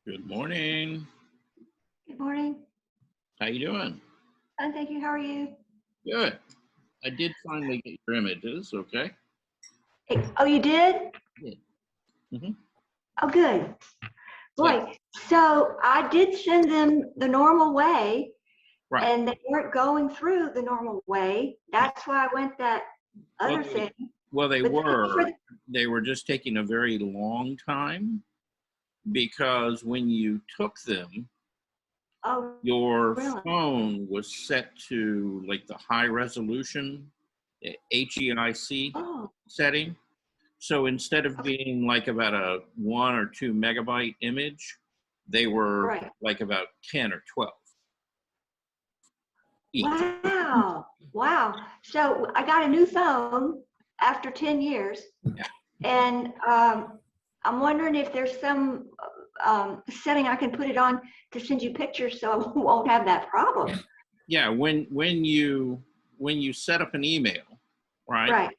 Good morning. Good morning. How you doing? Fine, thank you. How are you? Good. I did finally get your images, okay? Oh, you did? Yeah. Mm-hmm. Oh, good. Yeah. Boy, so I did send them the normal way, Right. and they weren't going through the normal way. That's why I went that other thing. Well, they But were. They were just taking a very long time because when you took them, Oh, your really? phone was set to like the high resolution HEIC Oh, setting. So instead of being like about a 1 or 2 megabyte image, they were right. like about 10 or 12 each. Wow. Wow. So I got a new phone after 10 years, Yeah. and I'm wondering if there's some setting I can put it on to send you pictures so I won't have that problem. Yeah, when you set up an email, right? Right.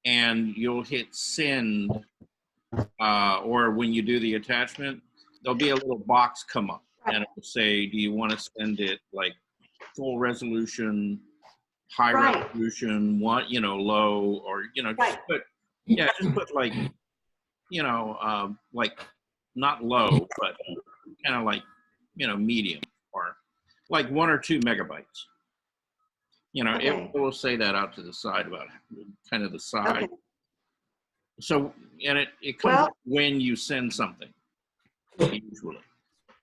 And you'll hit send, or when you do the attachment, there'll be a little box come up, Right. and it will say, "Do you want to send it like full resolution, high Right. resolution, low, or just Right. put like like not low, but kind of like medium, or like 1 or 2 megabytes." Okay. It will say that out to the side about kind of the side. Okay. So, and it comes up when you send something, usually.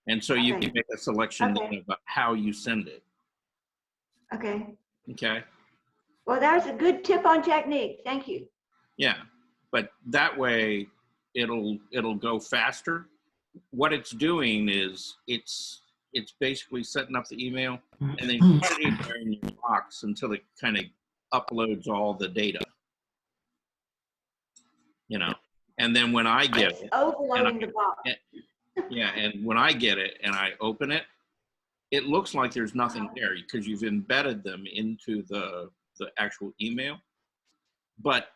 And so you Okay. can make a selection then about how you send it. Okay. Okay. Well, that's a good tip on technique. Thank you. Yeah. But that way it'll go faster. What it's doing is it's basically setting up the email and then putting it there in your box until it kind of uploads all the data. And then when I get it, overloading the box. and when I get it and I open it, it looks like there's nothing there because you've embedded them into the actual email. But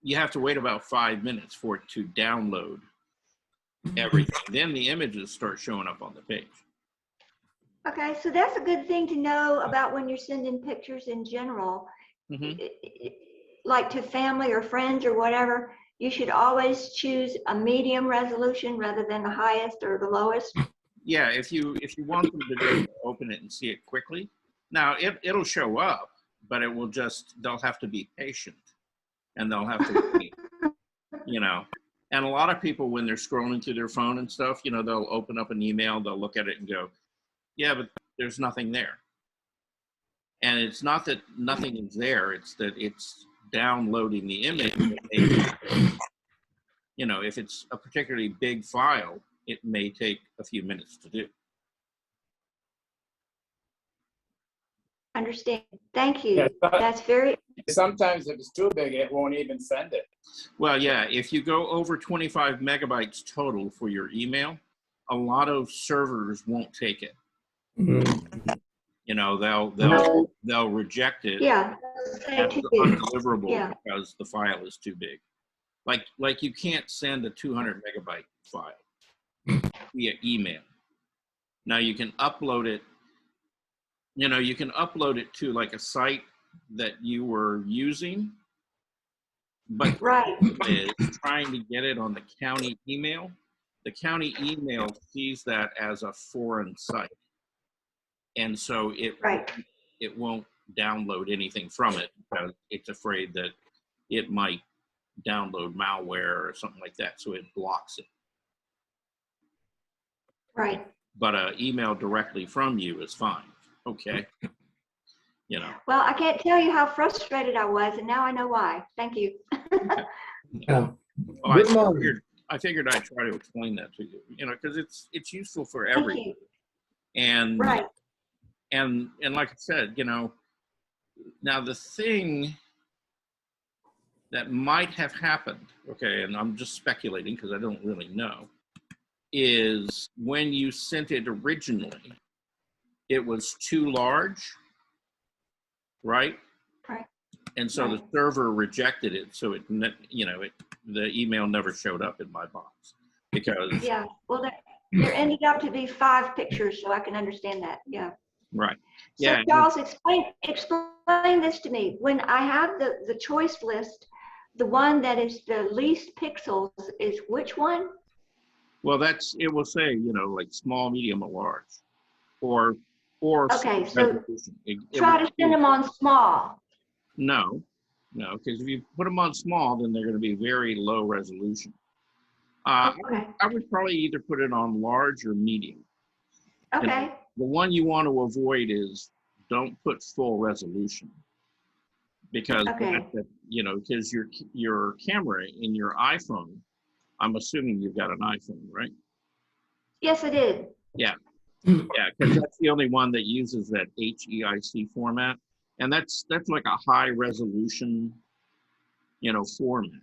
you have to wait about 5 minutes for it to download everything. Then the images start showing up on the page. Okay, so that's a good thing to know about when you're sending pictures in general, like to family or friends or whatever. You should always choose a medium resolution rather than the highest or the lowest. Yeah, if you want them to just open it and see it quickly. Now it'll show up, but it will they'll have to be patient, and they'll have to wait. And a lot of people, when they're scrolling through their phone and stuff, they'll open up an email, they'll look at it and go, yeah, but there's nothing there. And it's not that nothing is there, it's that it's downloading the image. If it's a particularly big file, it may take a few minutes to do. Understand. Thank you. Yeah, that's very. Sometimes if it's too big, it won't even send it. Well, yeah, if you go over 25 megabytes total for your email, a lot of servers won't take it. They'll reject it. Yeah. As undeliverable because the file is too big. Like you can't send a 200 megabyte file via email. Now you can upload it. You can upload it to like a site that you were using, but is trying to get it on the county email. The county email sees that as a foreign site, and so it won't download anything from it because it's afraid that it might download malware or something like that, so it blocks it. Right. But an email directly from you is fine. Okay. Well, I can't tell you how frustrated I was, and now I know why. Thank you. Well, I figured I'd try to explain that to you, because it's useful for everyone. And and like I said, now the thing that might have happened, okay, and I'm just speculating because I don't really know, is when you sent it originally, it was too large, right? Right. And so the server rejected it, so the email never showed up in my box because there ended up to be 5 pictures, so I can understand that. Yeah. Right. So Yeah. Charles, explain this to me. When I have the choice list, the one that is the least pixels is which one? Well, it will say, you know, like small, medium, or large, or Okay, so resolution. try to send them on small. No, because if you put them on small, then they're going to be very low resolution. Okay. I would probably either put it on large or medium. Okay. And the one you want to avoid is don't put full resolution, because Okay. you know, because your camera in your iPhone, I'm assuming you've got an iPhone, right? Yes, I did. Yeah, yeah, because that's the only one that uses that HEIC format, and that's like a high resolution, you know, format,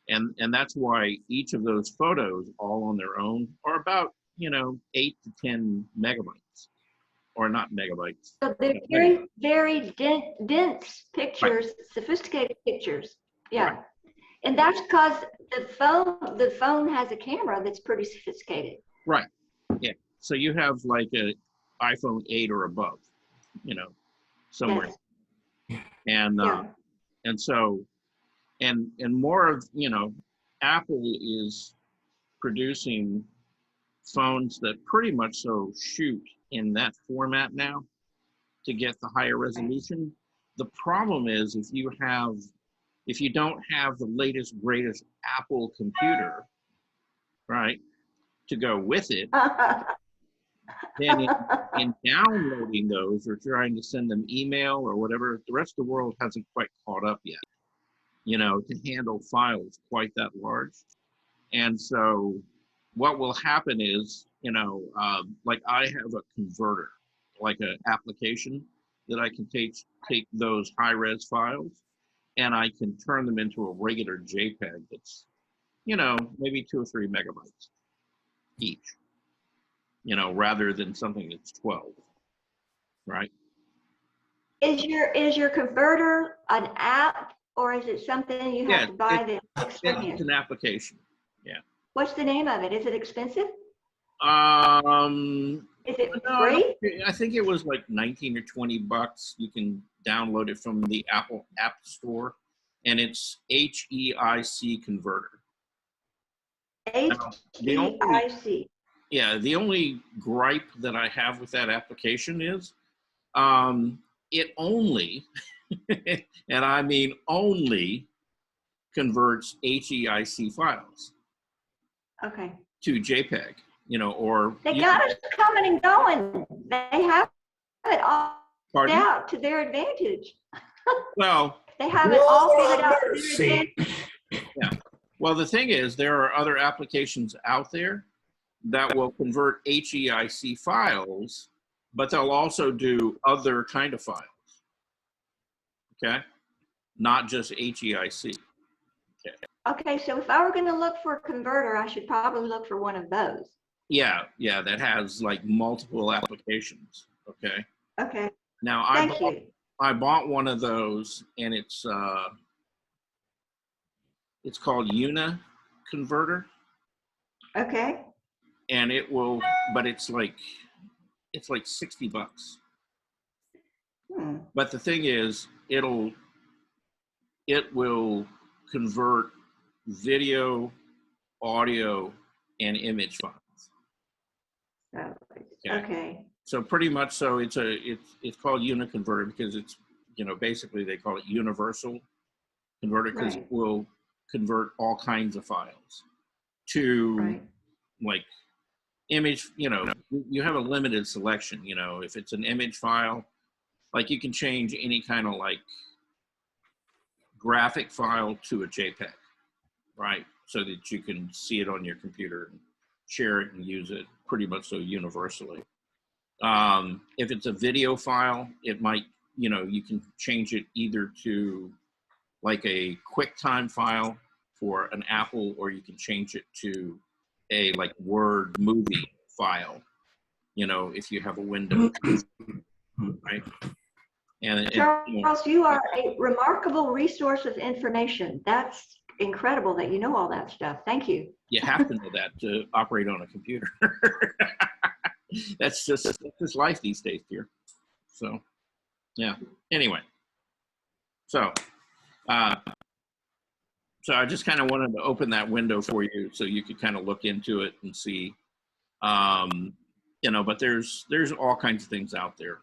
and that's why each of those photos, all on their own, are about, you know, 8 to 10 megabytes, or not megabytes. So they're very, very dense pictures, right. Sophisticated pictures. Yeah. Right. And that's because the phone has a camera that's pretty sophisticated. Right. Yeah. So you have like a iPhone 8 or above, you know, somewhere. Yes. And and so and more of, you know, Apple is producing phones that pretty much so shoot in that format now to get the higher resolution. The problem is if you don't have the latest, greatest Apple computer, right, to go with it, then in downloading those or trying to send them email or whatever, the rest of the world hasn't quite caught up yet, you know, to handle files quite that large. And so what will happen is, you know, like I have a converter, like an application that I can take those high-res files and I can turn them into a regular JPEG that's, you know, maybe 2 or 3 megabytes each, you know, rather than something that's 12, right? Is your converter an app, or is it something you have to buy the experience? It's an application, yeah. What's the name of it? Is it expensive? Is it free? I think it was like 19 or 20 bucks. You can download it from the Apple App Store, and it's HEIC converter. HEIC. Yeah, the only gripe that I have with that application is it only, and I mean only, converts HEIC files. Okay. To JPEG, you know, or they got us coming and going. They have it all figured out to their advantage. Well, they have it all figured out to their advantage. Yeah. Well, the thing is, there are other applications out there that will convert HEIC files, but they'll also do other kind of files. Okay, not just HEIC. Okay, so if I were going to look for a converter, I should probably look for one of those. Yeah, that has like multiple applications. Okay. Okay. Now I bought one of those, and it's called Uni Converter. Okay. And it will, but it's like $60. But the thing is, it will convert video, audio, and image files. Okay. So pretty much, so it's called Uni Converter because it's, you know, basically they call it universal converter because it will convert all kinds of files to like image. You know, you have a limited selection. You know, if it's an image file, like you can change any kind of like graphic file to a JPEG, right? So that you can see it on your computer and share it and use it pretty much so universally. If it's a video file, it might, you know, you can change it either to like a QuickTime file for an Apple, or you can change it to a like Word movie file, you know, if you have a Windows, right? And Charles, you are a remarkable resource of information. That's incredible that you know all that stuff. Thank you. You have to know that to operate on a computer. That's just life these days, dear. So, yeah. Anyway, so I just kind of wanted to open that window for you so you could kind of look into it and see, you know. But there's all kinds of things out there,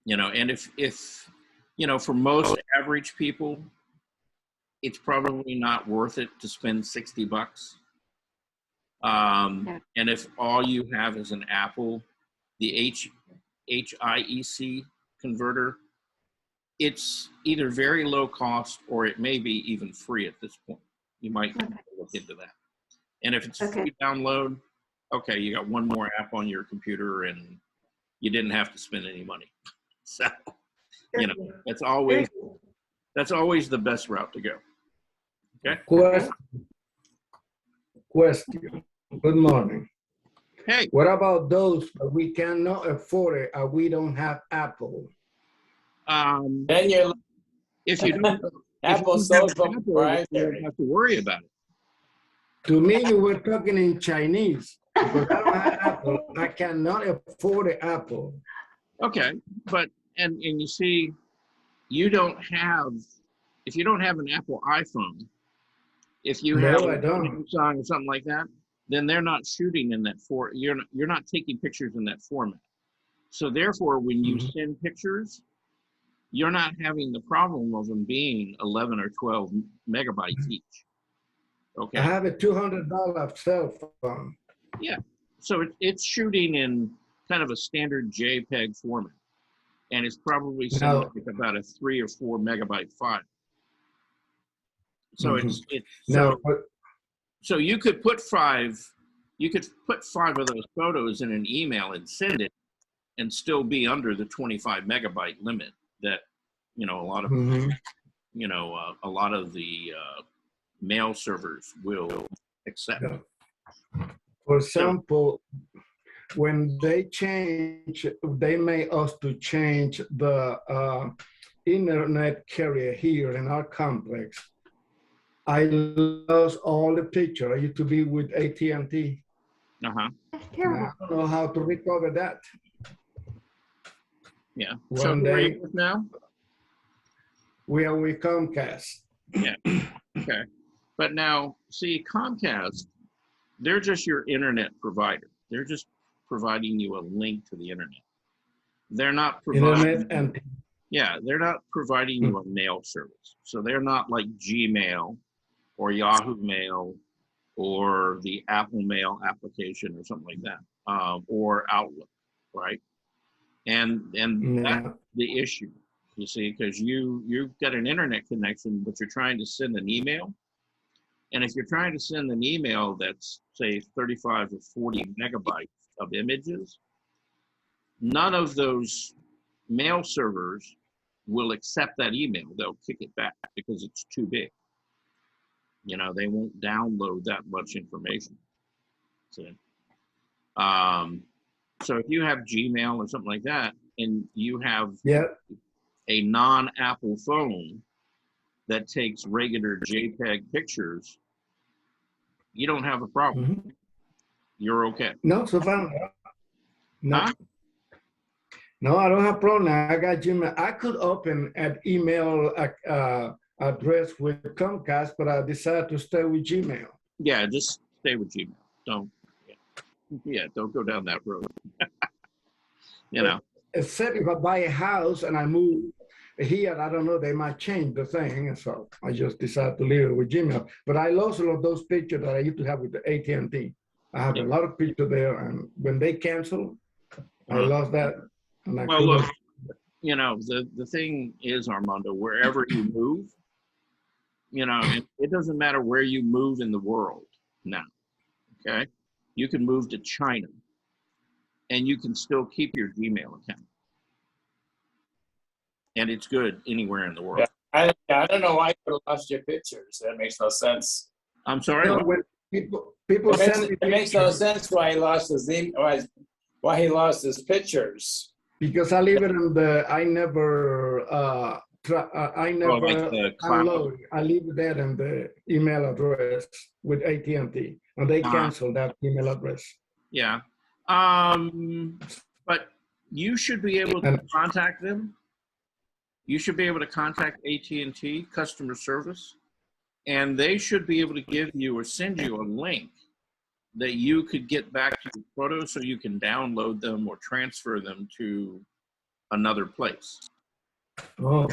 you know. And if you know, for most average people, it's probably not worth it to spend $60. And if all you have is an Apple, the HIEC converter, it's either very low cost or it may be even free at this point. You might look into that. And if it's a free download, okay, you got one more app on your computer and you didn't have to spend any money. So, you know, that's always the best route to go. Okay. Question. Good morning. Hey. What about those we cannot afford it and we don't have Apple? Then you're If you don't, Apple sold proprietary. you don't have to worry about it. To me, you were talking in Chinese. Because I don't have Apple. I cannot afford the Apple. Okay, but and you see, you don't have, if you don't have an Apple iPhone, if you have a Samsung or something like that, then they're not shooting in that you're not taking pictures in that format. So therefore, when you send pictures, you're not having the problem of them being 11 or 12 megabytes each. Okay. I have a $200 cell phone. Yeah. So it's shooting in kind of a standard JPEG format, and it's probably sending like about a 3 or 4 megabyte file. So so you could put five of those photos in an email and send it, and still be under the 25 megabyte limit that, you know, a lot of you know, a lot of the mail servers will accept. Yeah. For example, when they made us to change the internet carrier here in our complex, I lost all the picture. I used to be with AT&T. That's terrible. I don't know how to recover that. Yeah. So where are you with now? We are with Comcast. Yeah. Okay. But now, see, Comcast, they're just your internet provider. They're just providing you a link to the internet. They're not providing. They're not providing you a mail service. So they're not like Gmail or Yahoo Mail or the Apple Mail application or something like that, or Outlook, right? And that's the issue, you see, because you've got an internet connection, but you're trying to send an email. And if you're trying to send an email that's, say, 35 or 40 megabytes of images, none of those mail servers will accept that email. They'll kick it back because it's too big. You know, they won't download that much information. See? So if you have Gmail or something like that, and you have a non-Apple phone that takes regular JPEG pictures, you don't have a problem. You're okay. No, so far. No. Huh? No, I don't have problem. I got Gmail. I could open an email address with Comcast, but I decided to stay with Gmail. Yeah, just stay with Gmail. Don't go down that road. You know. Except if I buy a house and I move here, I don't know, they might change the thing. So I just decided to leave it with Gmail. But I lost all of those pictures that I used to have with the AT&T. I have a lot of pictures there, and when they canceled, I lost that. And I look, you know, the thing is, Armando, wherever you move, you know, it doesn't matter where you move in the world now, okay? You can move to China, and you can still keep your Gmail account. And it's good anywhere in the world. Yeah, I don't know why you would have lost your pictures. That makes no sense. I'm sorry? You know, when people send me it makes no sense why he lost his why he lost his pictures. Because I leave it in I never I Oh, like never the cloud. download. I leave that in the email address with AT&T, and they cancel that email address. Yeah. But you should be able to contact them. You should be able to contact AT&T customer service, and they should be able to give you or send you a link that you could get back to your photos so you can download them or transfer them to another place. Oh,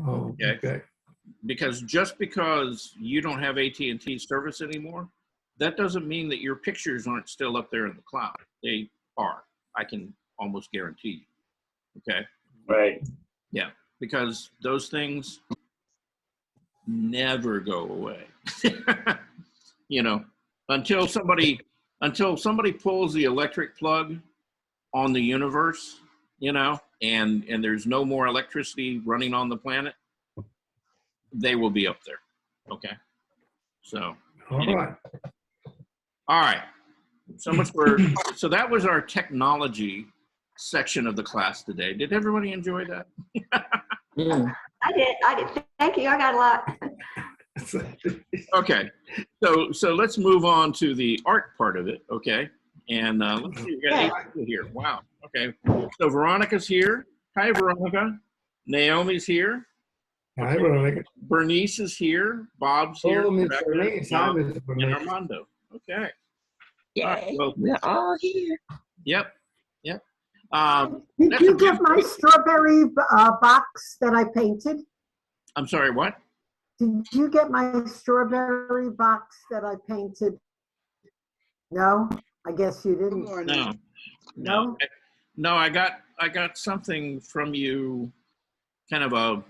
Okay. Because just because you don't have AT&T service anymore, that doesn't mean that your pictures aren't still up there in the cloud. They are. I can almost guarantee you. Okay. Right. Yeah. Because those things never go away. You know, until somebody pulls the electric plug on the universe, you know, and there's no more electricity running on the planet, they will be up there. Okay. So anyway. All right. So much for so that was our technology section of the class today. Did everybody enjoy that? I did. Thank you. I got a lot. Okay. So let's move on to the art part of it. Okay. And let's see, we got 8 people here. Wow. Okay. So Veronica's here. Hi, Veronica. Naomi's here. Hi, Veronica. Bernice is here. Bob's here. Oh, Miss Bernice. Hi, Miss And Bernice. Armando. Okay. Yay. All right, well, We're all here. Yep. Did you get my strawberry box that I painted? I'm sorry, what? Did you get my strawberry box that I painted? No, I guess you didn't. No. No, I got something from you, kind of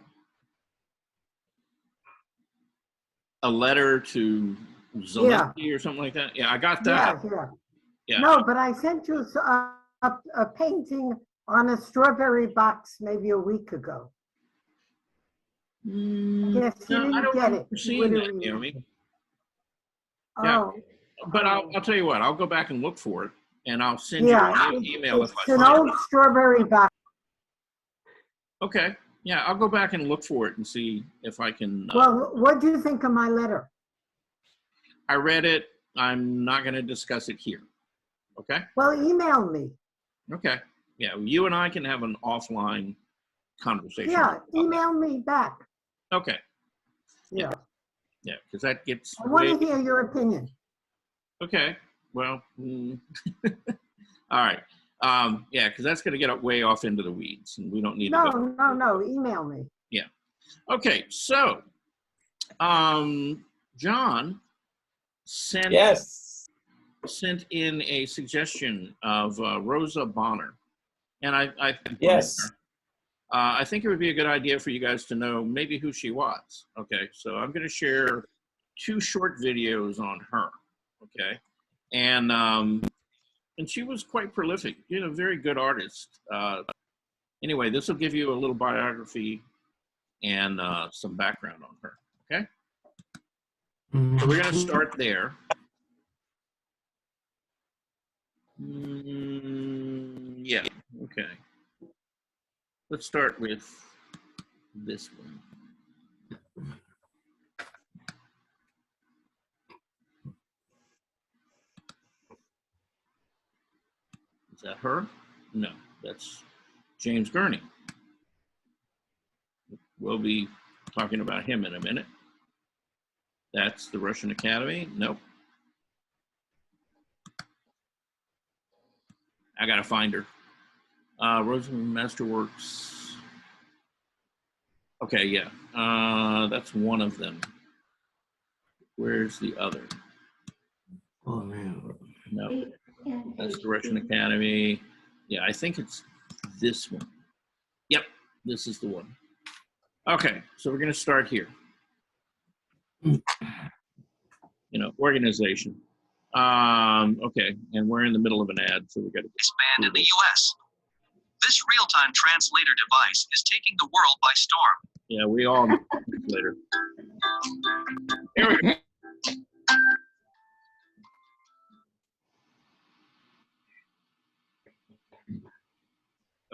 a letter to Zelensky or something like that. Yeah, I got that. Yeah. No, but I sent you a painting on a strawberry box maybe a week ago. Yes, you didn't get it. Seeing that, Naomi. Yeah. But I'll tell you what, I'll go back and look for it, and I'll send you an email if I find it. It's an old strawberry box. Okay. Yeah, I'll go back and look for it and see if I can. Well, what do you think of my letter? I read it. I'm not going to discuss it here. Okay? Well, email me. Okay. Yeah, you and I can have an offline conversation. Yeah, email me back. Okay. Yeah. Yeah, because that gets. I want to hear your opinion. Okay. Well, all right. Yeah, because that's going to get way off into the weeds, and we don't need to go. No. Email me. Yeah. Okay. So, John sent in a suggestion of Rosa Bonner, and I think it would be a good idea for you guys to know maybe who she was. Okay. So I'm going to share 2 short videos on her. Okay. And she was quite prolific, very good artist. Anyway, this will give you a little biography and some background on her, okay? So we're going to start there. Yeah, okay. Let's start with this one. Is that her? No, that's James Gurney. We'll be talking about him in a minute. That's the Russian Academy. Nope. I gotta find her. Rosa Masterworks. Okay, yeah. That's one of them. Where's the other? Oh, man. No. That's the Russian Academy. Yeah, I think it's this one. Yep, this is the one. Okay, so we're going to start here. Organization. Okay, and we're in the middle of an ad, so we got to expand in the U.S. This real-time translator device is taking the world by storm. Yeah, we all need a translator. Here we go.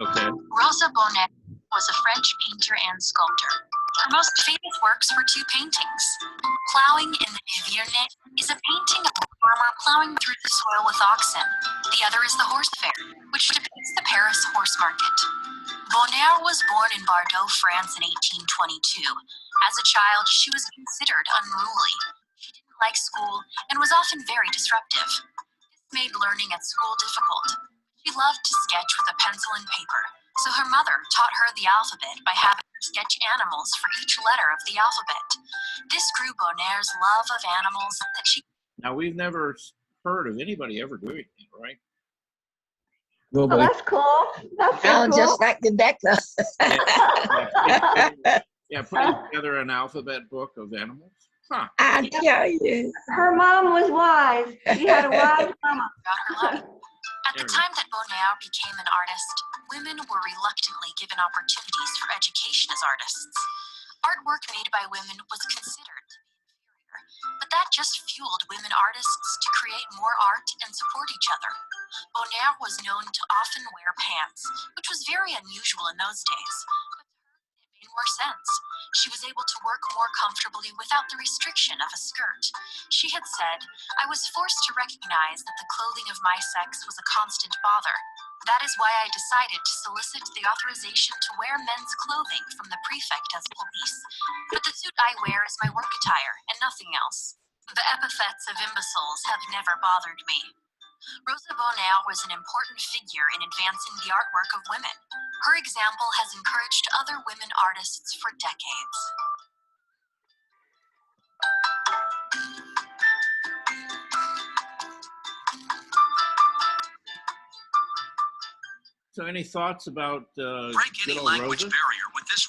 Okay. Rosa Bonner, was a French painter and sculptor. Her most famous works were two paintings. Plowing in the Niverne is a painting of a farmer plowing through the soil with oxen. The other is the Horse Fair, which depicts the Paris horse market. Bonner was born in Bordeaux, France in 1822. As a child, she was considered unruly. She didn't like school and was often very disruptive. This made learning at school difficult. She loved to sketch with a pencil and paper, so her mother taught her the alphabet by having her sketch animals for each letter of the alphabet. This grew Bonner's love of animals that she... Now, we've never heard of anybody ever doing it, right? Oh, that's cool. That's so cool. Just like Rebecca. Yeah, putting together an alphabet book of animals. Huh. I tell you. Her mom was wise. She had a wise mama. about her love. At the time that Bonner became an artist, women were reluctantly given opportunities for education as artists. Artwork made by women was considered to be inferior, but that just fueled women artists to create more art and support each other. Bonner was known to often wear pants, which was very unusual in those days. But to her, it made more sense. She was able to work more comfortably without the restriction of a skirt. She had said, "I was forced to recognize that the clothing of my sex was a constant bother. That is why I decided to solicit the authorization to wear men's clothing from the prefect of police. But the suit I wear is my work attire and nothing else. The epithets of imbeciles have never bothered me." Rosa Bonner was an important figure in advancing the artwork of women. Her example has encouraged other women artists for decades. So, any thoughts about Break any good old language Rosa? barrier with this.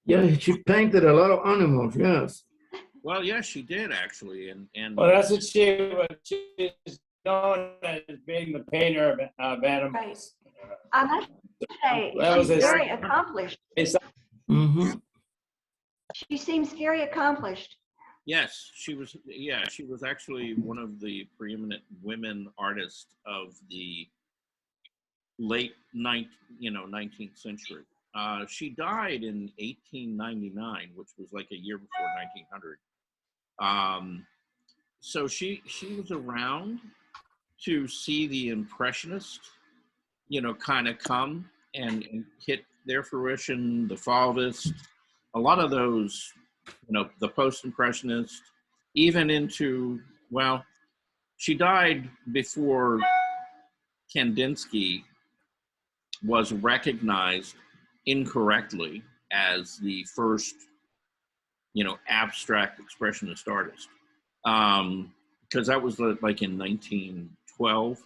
Yeah, she painted a lot of animals, yes. Well, yes, she did actually, and Well, that's what she's known as being the painter of animals. I must say, That was she's a- very accomplished. Mm-hmm. She seems very accomplished. yes, she was. Yeah, she was actually one of the preeminent women artists of the late 19th century. She died in 1899, which was like a year before 1900. So she was around to see the Impressionists, kind of come and hit their fruition, the Fauvists, a lot of those, the Post-Impressionists, even into, well, she died before Kandinsky was recognized incorrectly as the first, abstract expressionist artist. Because that was like in 1912.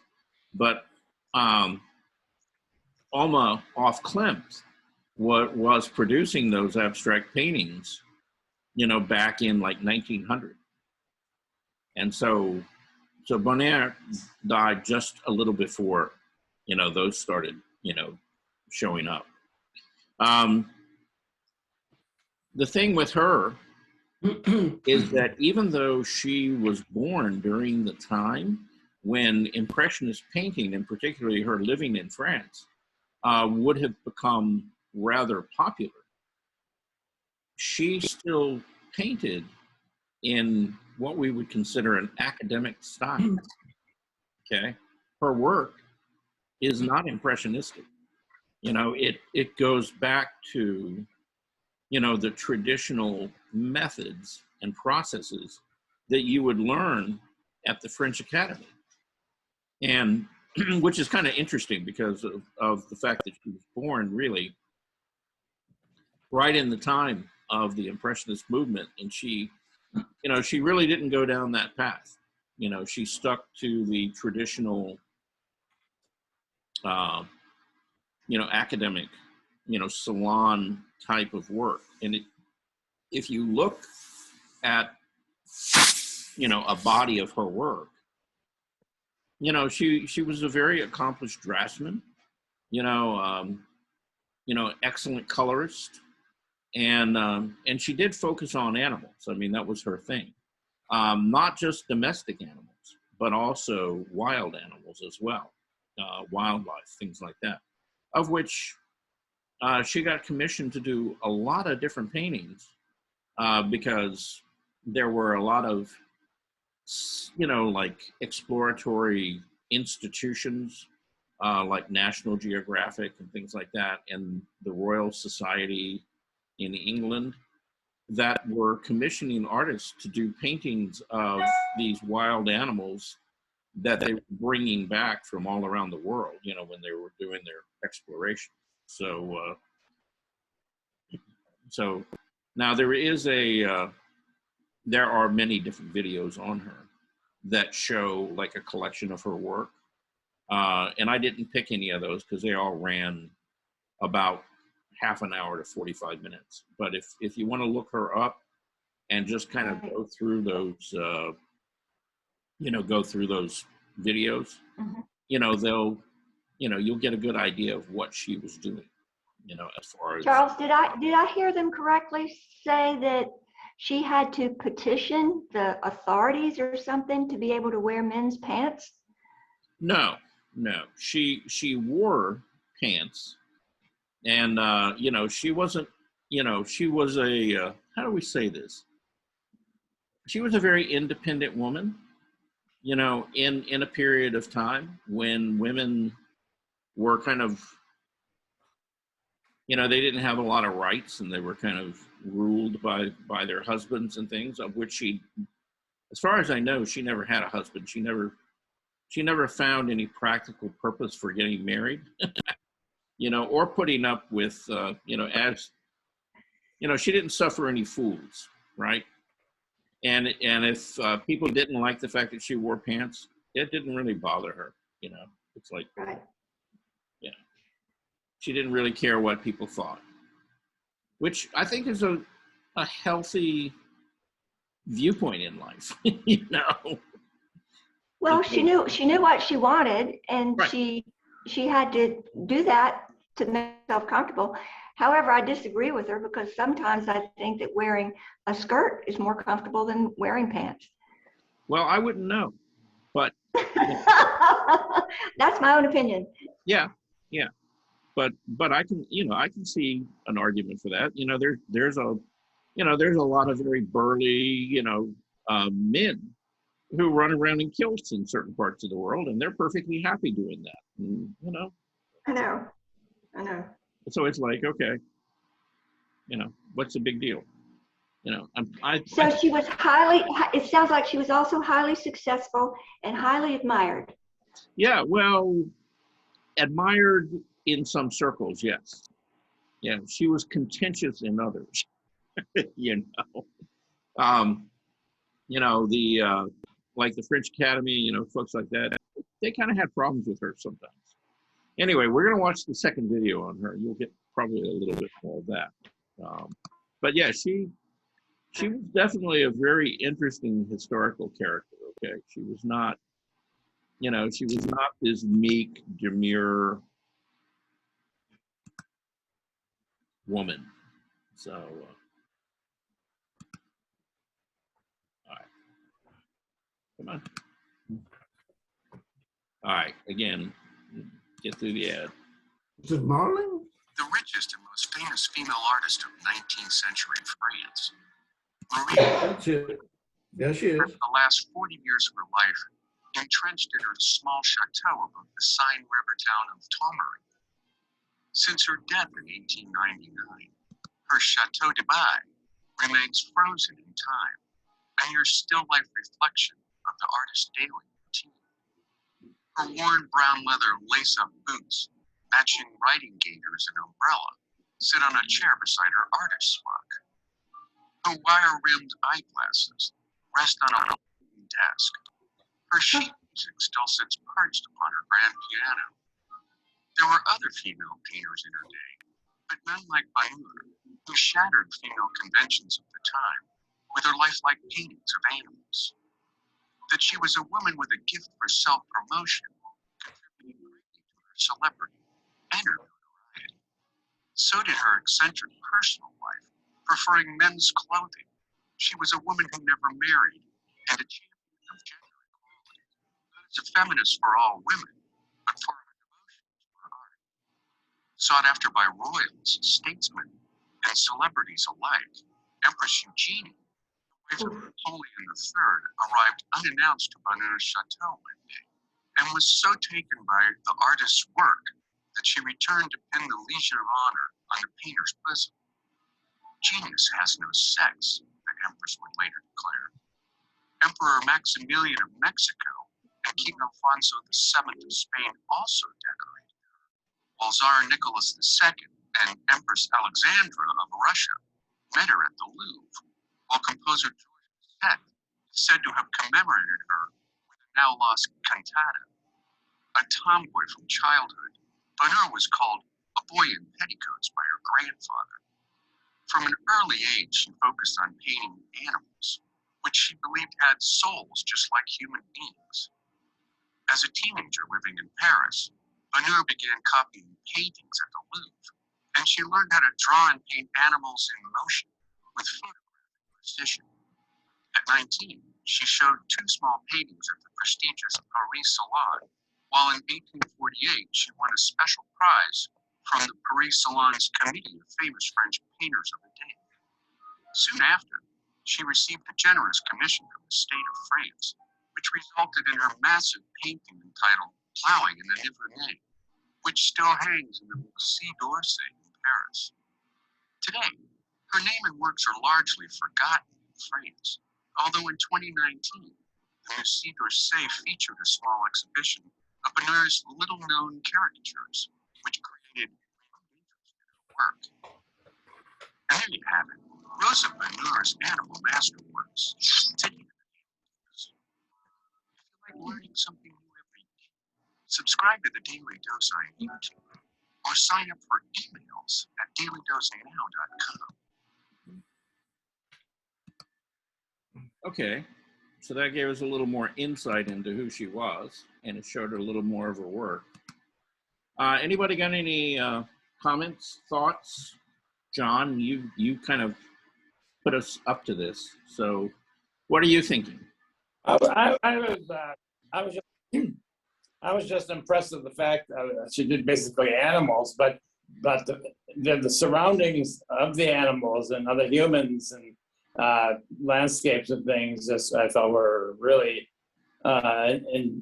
But Alma off Klimt was producing those abstract paintings, back in like 1900. And so Bonner died just a little before, those started, showing up. The thing with her is that even though she was born during the time when Impressionist painting, and particularly her living in France, would have become rather popular, she still painted in what we would consider an academic style. Okay, her work is not impressionistic. It goes back to, the traditional methods and processes that you would learn at the French Academy. And which is kind of interesting because of the fact that she was born really right in the time of the Impressionist movement. And she really didn't go down that path. She stuck to the traditional, academic, salon type of work. And if you look at, a body of her work, she was a very accomplished draftsman, excellent colorist, and she did focus on animals. I mean, that was her thing. Not just domestic animals, but also wild animals as well, wildlife, things like that. of which she got commissioned to do a lot of different paintings because there were a lot of, like exploratory institutions like National Geographic and things like that, and the Royal Society in England that were commissioning artists to do paintings of these wild animals that they were bringing back from all around the world, when they were doing their exploration. So, so now there are many different videos on her that show like a collection of her work. And I didn't pick any of those because they all ran about half an hour to 45 minutes. But if you want to look her up and just kind of go through those, videos, you'll get a good idea of what she was doing, as far as. Charles, did I hear them correctly say that she had to petition the authorities or something to be able to wear men's pants? No. She wore pants, and she wasn't. She was a how do we say this? She was a very independent woman. In a period of time when women were kind of, they didn't have a lot of rights, and they were kind of ruled by their husbands and things, of which she, as far as I know, she never had a husband. She never found any practical purpose for getting married, or putting up with, she didn't suffer any fools, right? And if people didn't like the fact that she wore pants, it didn't really bother her, It's like, right. She didn't really care what people thought, which I think is a healthy viewpoint in life, Well, she knew what she wanted, and right. she had to do that to make herself comfortable. However, I disagree with her because sometimes I think that wearing a skirt is more comfortable than wearing pants. Well, I wouldn't know, but that's my own opinion. Yeah. But I can see an argument for that. There's a lot of very burly, men who run around in kilts in certain parts of the world, and they're perfectly happy doing that. And, I know. So it's like, okay, what's the big deal? So she was it sounds like she was also highly successful and highly admired. Yeah, well, admired in some circles, yes. Yeah, she was contentious in others. Like the French Academy, folks like that, they kind of had problems with her sometimes. Anyway, we're going to watch the second video on her. You'll get probably a little bit more of that. But yeah, she was definitely a very interesting historical character. Okay, she was not this meek, demure woman. So, all right, come on. All right, again, get through the ad. Is it Marlon? The richest and most famous female artist of 19th century France, Marie. That's it. There she is. Spent the last 40 years of her life entrenched in her small chateau above the Seine River town of Tomery. Since her death in 1899, her Chateau de Baie remains frozen in time, a mere still life reflection of the artist's daily routine. Her worn brown leather lace-up boots, matching riding gaiters and umbrella, sit on a chair beside her artist's mug. Her wire-rimmed eyeglasses rest on an open desk. Her sheet music still sits perched upon her grand piano. There were other female painters in her day, but none like Bonner, who shattered female conventions of the time with her lifelike paintings of animals. That she was a woman with a gift for self-promotion contributed greatly to her celebrity and her notoriety. So did her eccentric personal life, preferring men's clothing. She was a woman who never married and a champion of gender equality, not as a feminist for all women, but for her devotion to her art. Sought after by royals, statesmen, and celebrities alike, Empress Eugenie, wife of Napoleon III, arrived unannounced to Bonneur's chateau one day and was so taken by the artist's work that she returned to pin the Legion of Honor on the painter's bosom. Genius has no sex, the Empress would later declare. Emperor Maximilian of Mexico and King Alfonso VII of Spain also decorated her, while Tsar Nicholas II and Empress Alexandra of Russia met her at the Louvre, while composer George Bizet is said to have commemorated her with a now lost cantata. A tomboy from childhood, Bonheur was called a boy in petticoats by her grandfather. From an early age, she focused on painting animals, which she believed had souls just like human beings. As a teenager living in Paris, Bonheur began copying paintings at the Louvre, and she learned how to draw and paint animals in motion with photographic precision. At 19, she showed 2 small paintings at the prestigious Paris Salon, while in 1848 she won a special prize from the Paris Salon's Committee of Famous French Painters of the Day. Soon after, she received a generous commission from the state of France, which resulted in her massive painting entitled Plowing in the Nivernais, which still hangs in the Musée d'Orsay in Paris. Today, her name and works are largely forgotten in France, although in 2019, the Musée d'Orsay featured a small exhibition of Bonheur's little-known caricatures, which created interest in her work. And there you have it, Rosa Bonheur's animal masterworks. Today, if you like learning something new every day, subscribe to the Daily Dose on YouTube, or sign up for emails at dailydosingnow.com. Okay, so that gave us a little more insight into who she was, and it showed her a little more of her work. Anybody got any comments, thoughts? John, you kind of put us up to this. So what are you thinking? I was just impressed with the fact that she did basically animals, but the surroundings of the animals and other humans and landscapes and things, I thought were really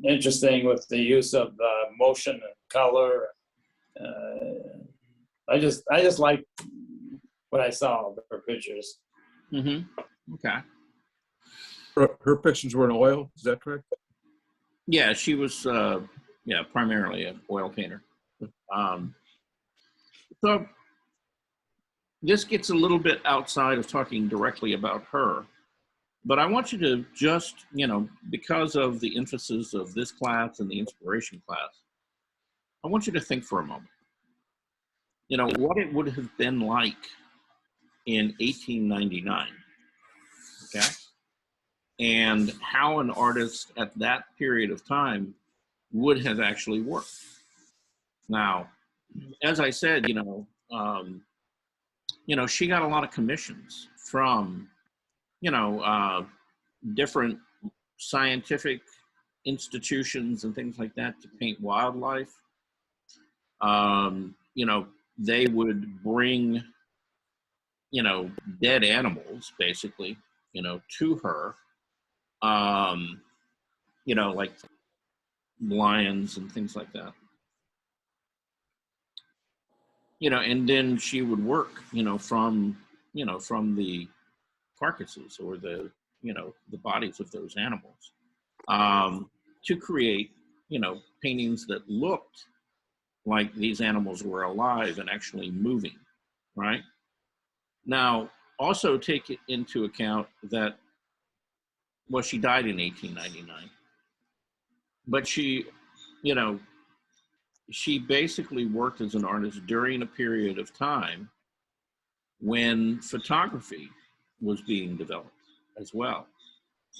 interesting with the use of motion and color. I just liked what I saw of her pictures. Mm-hmm. Okay. Her pictures were in oil, is that correct? Yeah, she was primarily an oil painter. So this gets a little bit outside of talking directly about her, but I want you to just, because of the emphasis of this class and the inspiration class, I want you to think for a moment, what it would have been like in 1899, okay? And how an artist at that period of time would have actually worked. Now, as I said, she got a lot of commissions from, different scientific institutions and things like that to paint wildlife. They would bring, dead animals, basically, to her, like lions and things like that. And then she would work, from the carcasses or the bodies of those animals, to create, paintings that looked like these animals were alive and actually moving, right? Now, also take into account that, well, she died in 1899, but she basically worked as an artist during a period of time when photography was being developed as well.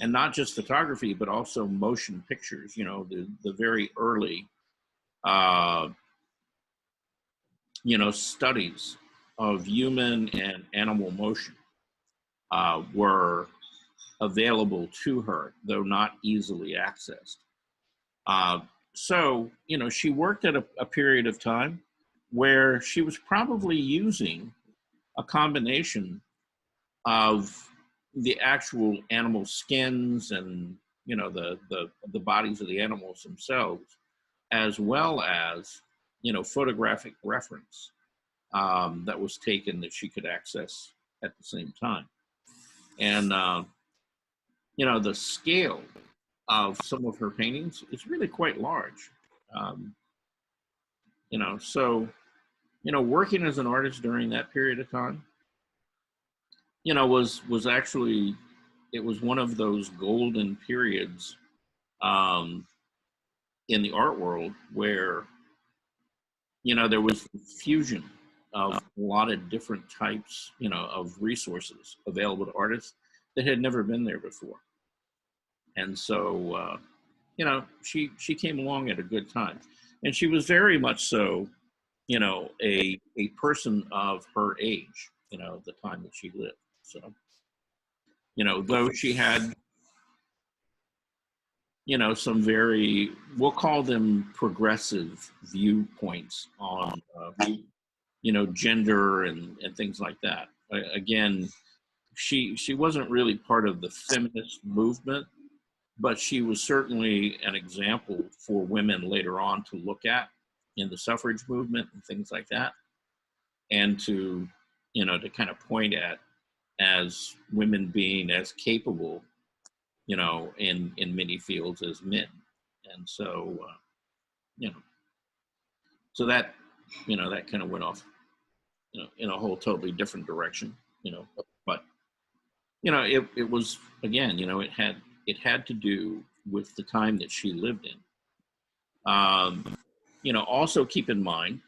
And not just photography, but also motion pictures, the very early, studies of human and animal motion were available to her, though not easily accessed. So, she worked at a period of time where she was probably using a combination of the actual animal skins and, you know, the bodies of the animals themselves, as well as, you know, photographic reference that was taken that she could access at the same time. And, you know, the scale of some of her paintings is really quite large. You know, so, you know, working as an artist during that period of time, you know, was actually, it was one of those golden periods in the art world where, you know, there was fusion of a lot of different types, you know, of resources available to artists that had never been there before. And so, you know, she came along at a good time. And she was very much so, you know, a person of her age, you know, the time that she lived. So, you know, though she had, you know, some very, we'll call them progressive viewpoints on, you know, gender and things like that. Again, she wasn't really part of the feminist movement, but she was certainly an example for women later on to look at in the suffrage movement and things like that, and to, you know, to kind of point at as women being as capable, you know, in many fields as men. And so, you know, so that, you know, that kind of went off, you know, in a whole totally different direction, you know, but, you know, it was, again, you know, it had to do with the time that she lived in. You know, also keep in mind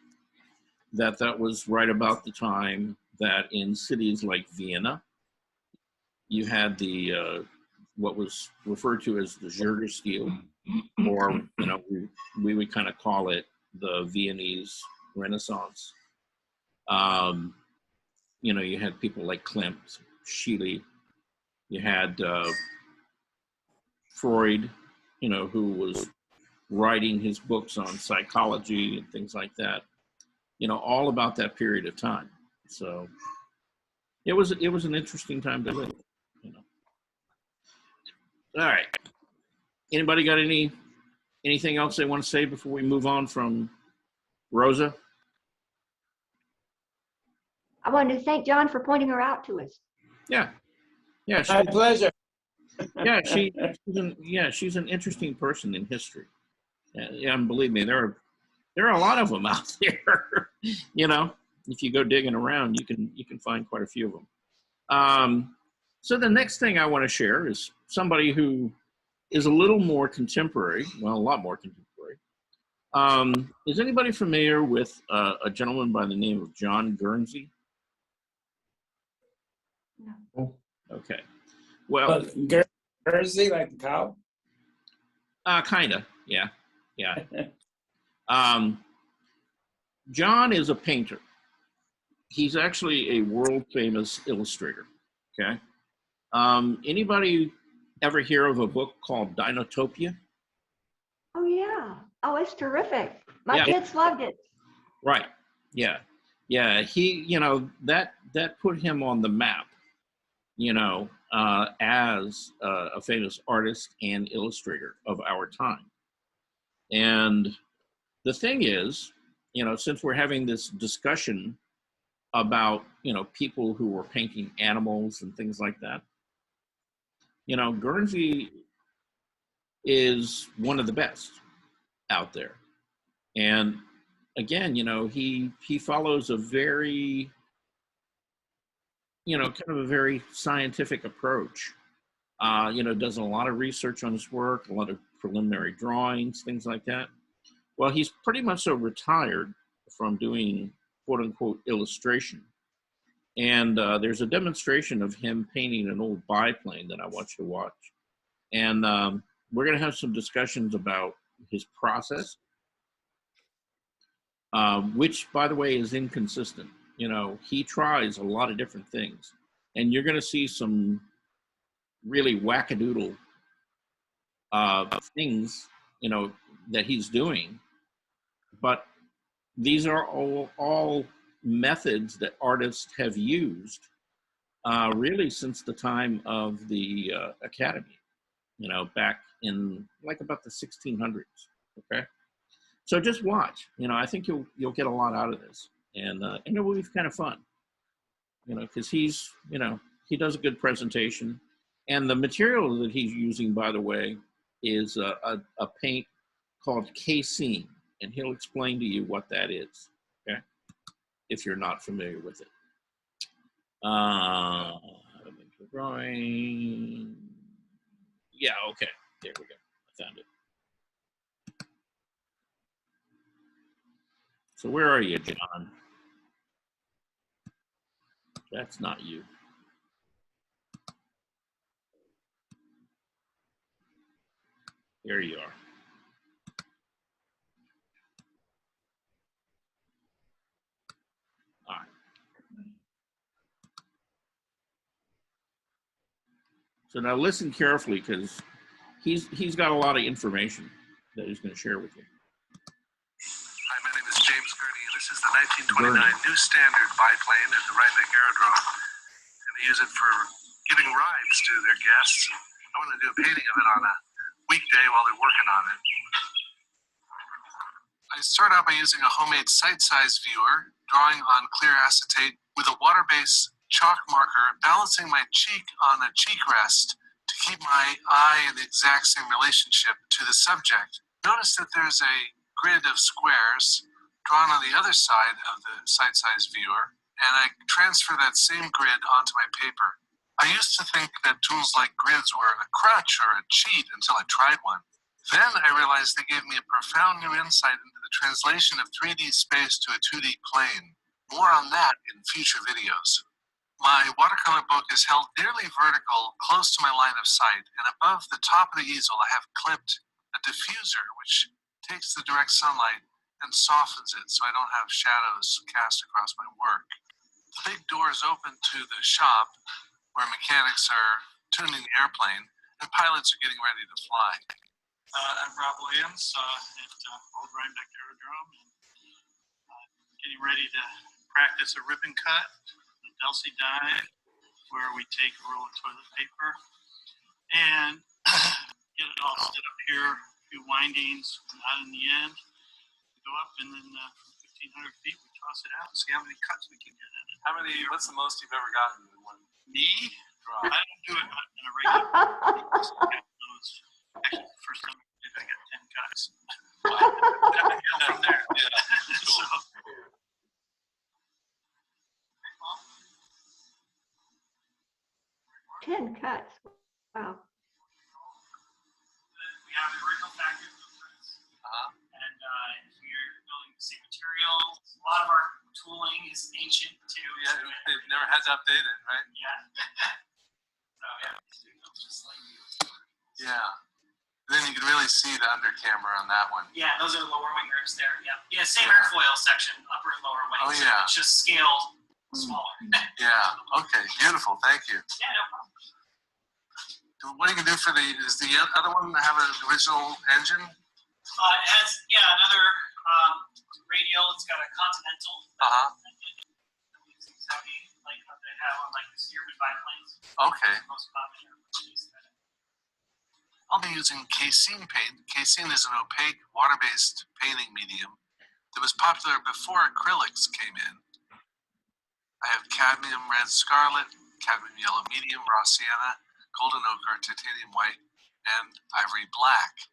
that that was right about the time that in cities like Vienna, you had the, what was referred to as the Jugendstil, or, you know, we would kind of call it the Viennese Renaissance. You know, you had people like Klimt, Schiele, you had Freud, you know, who was writing his books on psychology and things like that, you know, all about that period of time. So it was an interesting time to live, you know. All right. Anybody got anything else they want to say before we move on from Rosa? I wanted to thank John for pointing her out to us. Yeah. Yeah. My pleasure. Yeah, she's an interesting person in history. Yeah, and believe me, there are a lot of them out there. You know, if you go digging around, you can find quite a few of them. So the next thing I want to share is somebody who is a little more contemporary. Well, a lot more contemporary. Is anybody familiar with a gentleman by the name of John Guernsey? No. Okay. Well, Guernsey, like the cow? Kinda, yeah. John is a painter. He's actually a world famous illustrator. Okay. Anybody ever hear of a book called Dinotopia? Oh yeah. Oh, it's terrific. My kids loved it. Right. Yeah. He, you know, that put him on the map, you know, as a famous artist and illustrator of our time. And the thing is, you know, since we're having this discussion about, you know, people who were painting animals and things like that, you know, Guernsey is one of the best out there. And again, you know, he follows a very, you know, kind of a very scientific approach. You know, does a lot of research on his work, a lot of preliminary drawings, things like that. Well, he's pretty much so retired from doing quote unquote illustration. And there's a demonstration of him painting an old biplane that I want you to watch. And we're going to have some discussions about his process, which, by the way, is inconsistent. You know, he tries a lot of different things. And you're going to see some really wackadoodle things, you know, that he's doing. But these are all methods that artists have used really since the time of the academy, back in like about the 1600s. Okay, so just watch. I think you'll get a lot out of this, and it will be kind of fun. Because he's he does a good presentation, and the material that he's using, by the way, is a paint called casein, and he'll explain to you what that is. Okay, if you're not familiar with it. Drawing. Yeah, okay. There we go. I found it. So where are you, John? That's not you. There you are. All right. So now listen carefully, because he's got a lot of information that he's going to share with you. Hi, my name is James Gurney. This is the 1929 New Standard biplane at the Rhinebeck Aerodrome, and they use it for giving rides to their guests. I want to do a painting of it on a weekday while they're working on it. I start out by using a homemade sight-size viewer, drawing on clear acetate with a water-based chalk marker, balancing my cheek on a cheek rest to keep my eye in the exact same relationship to the subject. Notice that there's a grid of squares drawn on the other side of the sight-size viewer, and I transfer that same grid onto my paper. I used to think that tools like grids were a crutch or a cheat until I tried one. Then I realized they gave me a profound new insight into the translation of 3D space to a 2D plane. More on that in future videos. My watercolor book is held nearly vertical, close to my line of sight, and above the top of the easel I have clipped a diffuser which takes the direct sunlight and softens it so I don't have shadows cast across my work. The big door is open to the shop where mechanics are tuning the airplane and pilots are getting ready to fly. I'm Rob Williams at Old Rhinebeck Aerodrome, and getting ready to practice a ribbon cut, the Delsey die, where we take a roll of toilet paper and get it all set up here, a few windings, out in the end, go up, and then from 1,500 feet we toss it out and see how many cuts we can get in it. What's the most you've ever gotten in one? Me? I don't do it in a regular. Actually, the first time I did, I got 10 cuts. From there. Yeah. So, 10 cuts. Wow. We have the original factory blueprints, and we're building the same materials. A lot of our tooling is ancient too. Yeah, they've never had to update it, right? Yeah. So yeah, just like yeah. Then you can really see the under camera on that one. yeah, those are lower wing ribs there. Yeah, yeah, same airfoil section, upper and lower wing. Oh, yeah. It's just scaled smaller. Yeah. Okay. Beautiful. Thank you. Yeah, no problem. What do you do for does the other one have an original engine? It has another radial. It's got a Continental. It's heavy, like what they have on like the Stearman biplanes. Okay. Most common airplanes. I'll be using casein paint. Casein is an opaque, water-based painting medium that was popular before acrylics came in. I have cadmium red scarlet, cadmium yellow medium, raw sienna, golden ochre, titanium white, and ivory black.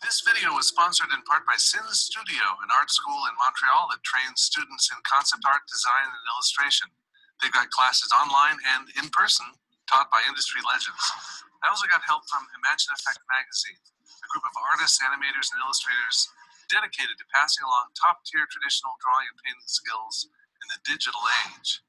This video was sponsored in part by Sin Studio, an art school in Montreal that trains students in concept art, design, and illustration. They've got classes online and in person, taught by industry legends. I also got help from Imagine Effect magazine, a group of artists, animators, and illustrators dedicated to passing along top-tier traditional drawing and painting skills in the digital age.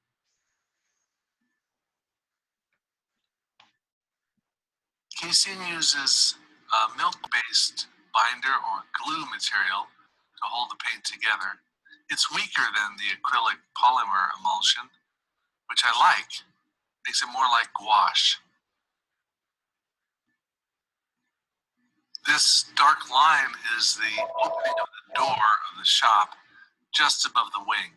Casein uses a milk-based binder or glue material to hold the paint together. It's weaker than the acrylic polymer emulsion, which I like. Makes it more like gouache. This dark line is the opening of the door of the shop just above the wing.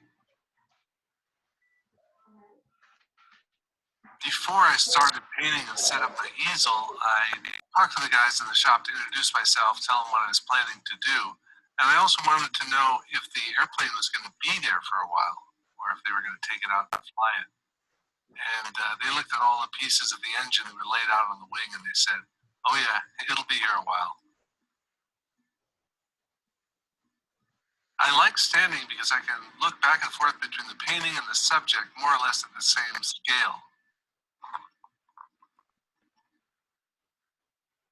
Before I started painting and set up my easel, I talked to the guys in the shop to introduce myself, tell them what I was planning to do. And I also wanted to know if the airplane was going to be there for a while, or if they were going to take it out and fly it. And they looked at all the pieces of the engine that were laid out on the wing, and they said, oh yeah, it'll be here a while. I like standing because I can look back and forth between the painting and the subject more or less at the same scale.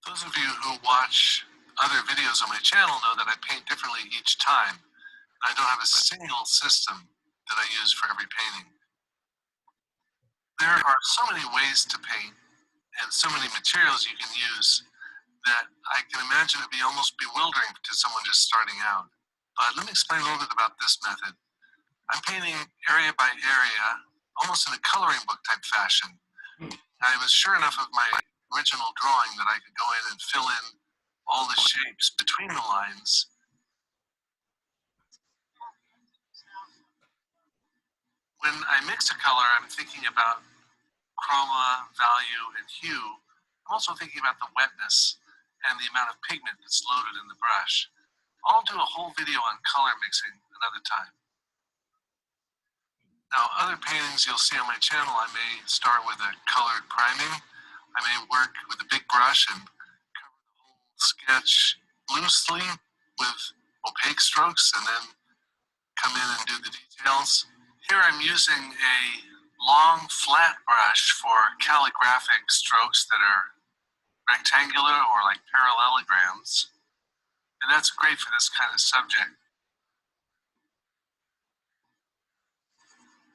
Those of you who watch other videos on my channel know that I paint differently each time. I don't have a single system that I use for every painting. There are so many ways to paint and so many materials you can use that I can imagine it'd be almost bewildering to someone just starting out. But let me explain a little bit about this method. I'm painting area by area, almost in a coloring book type fashion. I was sure enough of my original drawing that I could go in and fill in all the shapes between the lines. When I mix a color, I'm thinking about chroma, value, and hue. I'm also thinking about the wetness and the amount of pigment that's loaded in the brush. I'll do a whole video on color mixing another time. Now, other paintings you'll see on my channel, I may start with a colored priming. I may work with a big brush and cover the whole sketch loosely with opaque strokes and then come in and do the details. Here I'm using a long flat brush for calligraphic strokes that are rectangular or like parallelograms. And that's great for this kind of subject.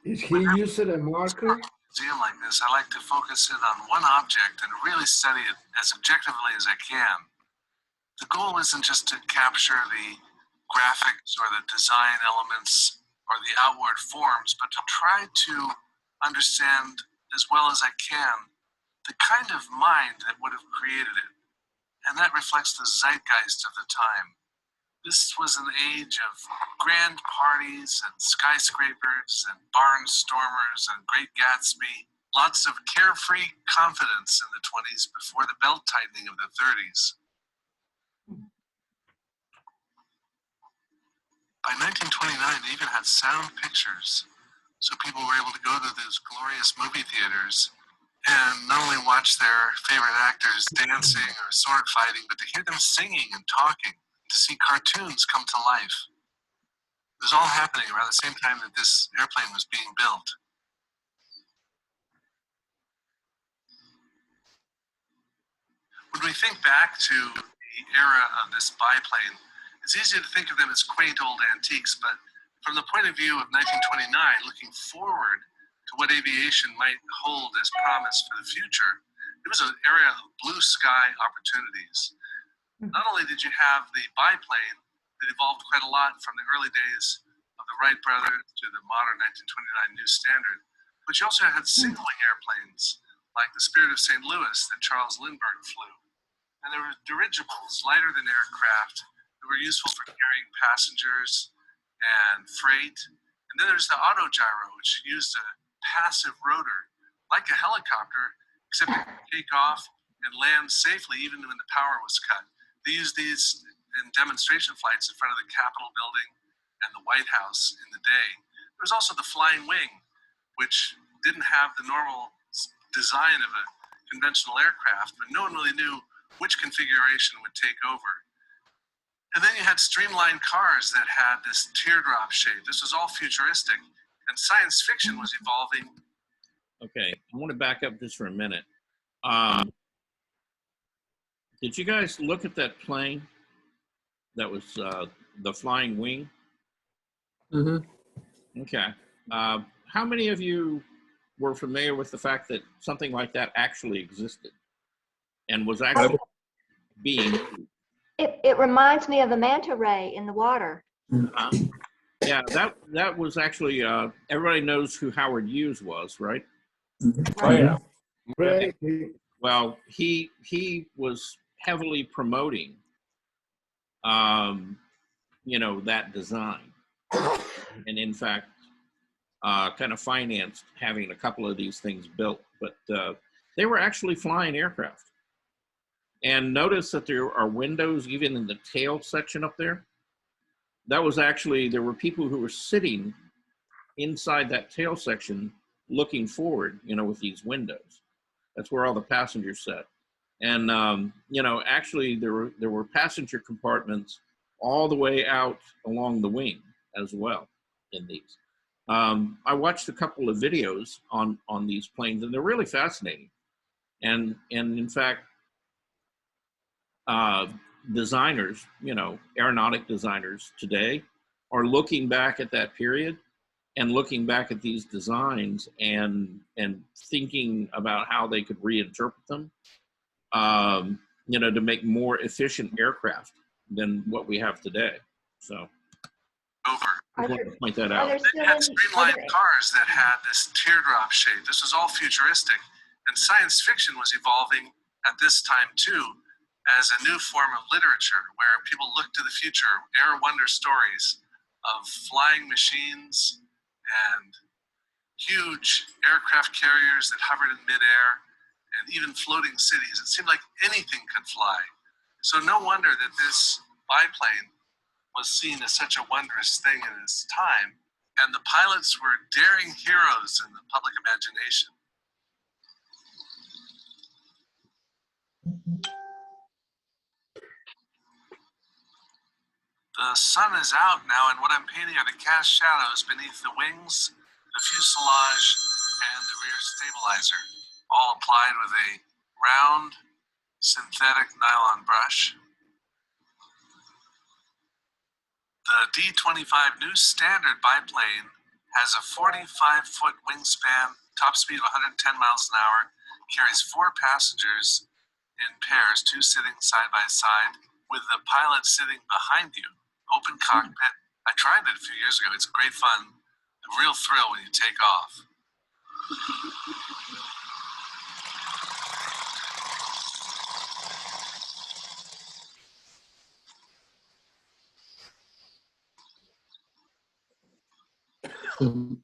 Is he using a marker? Museum like this, I like to focus in on one object and really study it as objectively as I can. The goal isn't just to capture the graphics or the design elements or the outward forms, but to try to understand as well as I can the kind of mind that would have created it. And that reflects the zeitgeist of the time. This was an age of grand parties and skyscrapers and barnstormers and Great Gatsby. Lots of carefree confidence in the 20s before the belt tightening of the 30s. By 1929, they even had sound pictures. So people were able to go to those glorious movie theaters and not only watch their favorite actors dancing or sword fighting, but to hear them singing and talking. To see cartoons come to life. It was all happening around the same time that this airplane was being built. When we think back to the era of this biplane, it's easy to think of them as quaint old antiques, but from the point of view of 1929, looking forward to what aviation might hold as promise for the future, it was an area of blue sky opportunities. Not only did you have the biplane that evolved quite a lot from the early days of the Wright brothers to the modern 1929 new standard, but you also had single-wing airplanes like the Spirit of St. Louis that Charles Lindbergh flew. And there were dirigibles, lighter than aircraft, that were useful for carrying passengers and freight. And then there's the autogyro, which used a passive rotor, like a helicopter, except it could take off and land safely even when the power was cut. They used these in demonstration flights in front of the Capitol building and the White House in the day. There was also the flying wing, which didn't have the normal design of a conventional aircraft, but no one really knew which configuration would take over. And then you had streamlined cars that had this teardrop shape. This was all futuristic, and science fiction was evolving. Okay, I want to back up just for a minute. Did you guys look at that plane that was the flying wing? Mm-hmm. Okay. How many of you were familiar with the fact that something like that actually existed and was actually being used? It reminds me of a manta ray in the water. Yeah, that was actually, everybody knows who Howard Hughes was, right? Oh, yeah. Right. Well, he was heavily promoting, you know, that design. and in fact, kind of financed having a couple of these things built, but they were actually flying aircraft. And notice that there are windows even in the tail section up there. That was actually, there were people who were sitting inside that tail section looking forward, you know, with these windows. That's where all the passengers sat. And, you know, actually there were passenger compartments all the way out along the wing as well in these. I watched a couple of videos on these planes, and they're really fascinating. And in fact, designers, you know, aeronautic designers today are looking back at that period and looking back at these designs and thinking about how they could reinterpret them, you know, to make more efficient aircraft than what we have today. So I want to point that out. They had streamlined cars that had this teardrop shape. This was all futuristic. And science fiction was evolving at this time too, as a new form of literature where people look to the future, air wonder stories of flying machines and huge aircraft carriers that hovered in midair and even floating cities. It seemed like anything could fly. So no wonder that this biplane was seen as such a wondrous thing in its time, and the pilots were daring heroes in the public imagination. The sun is out now, and what I'm painting are the cast shadows beneath the wings, the fuselage, and the rear stabilizer, all applied with a round synthetic nylon brush. The D-25 new standard biplane has a 45-foot wingspan, top speed of 110 miles an hour, carries 4 passengers in pairs, 2 sitting side by side, with the pilot sitting behind you. Open cockpit. I tried it a few years ago. It's great fun. A real thrill when you take off. On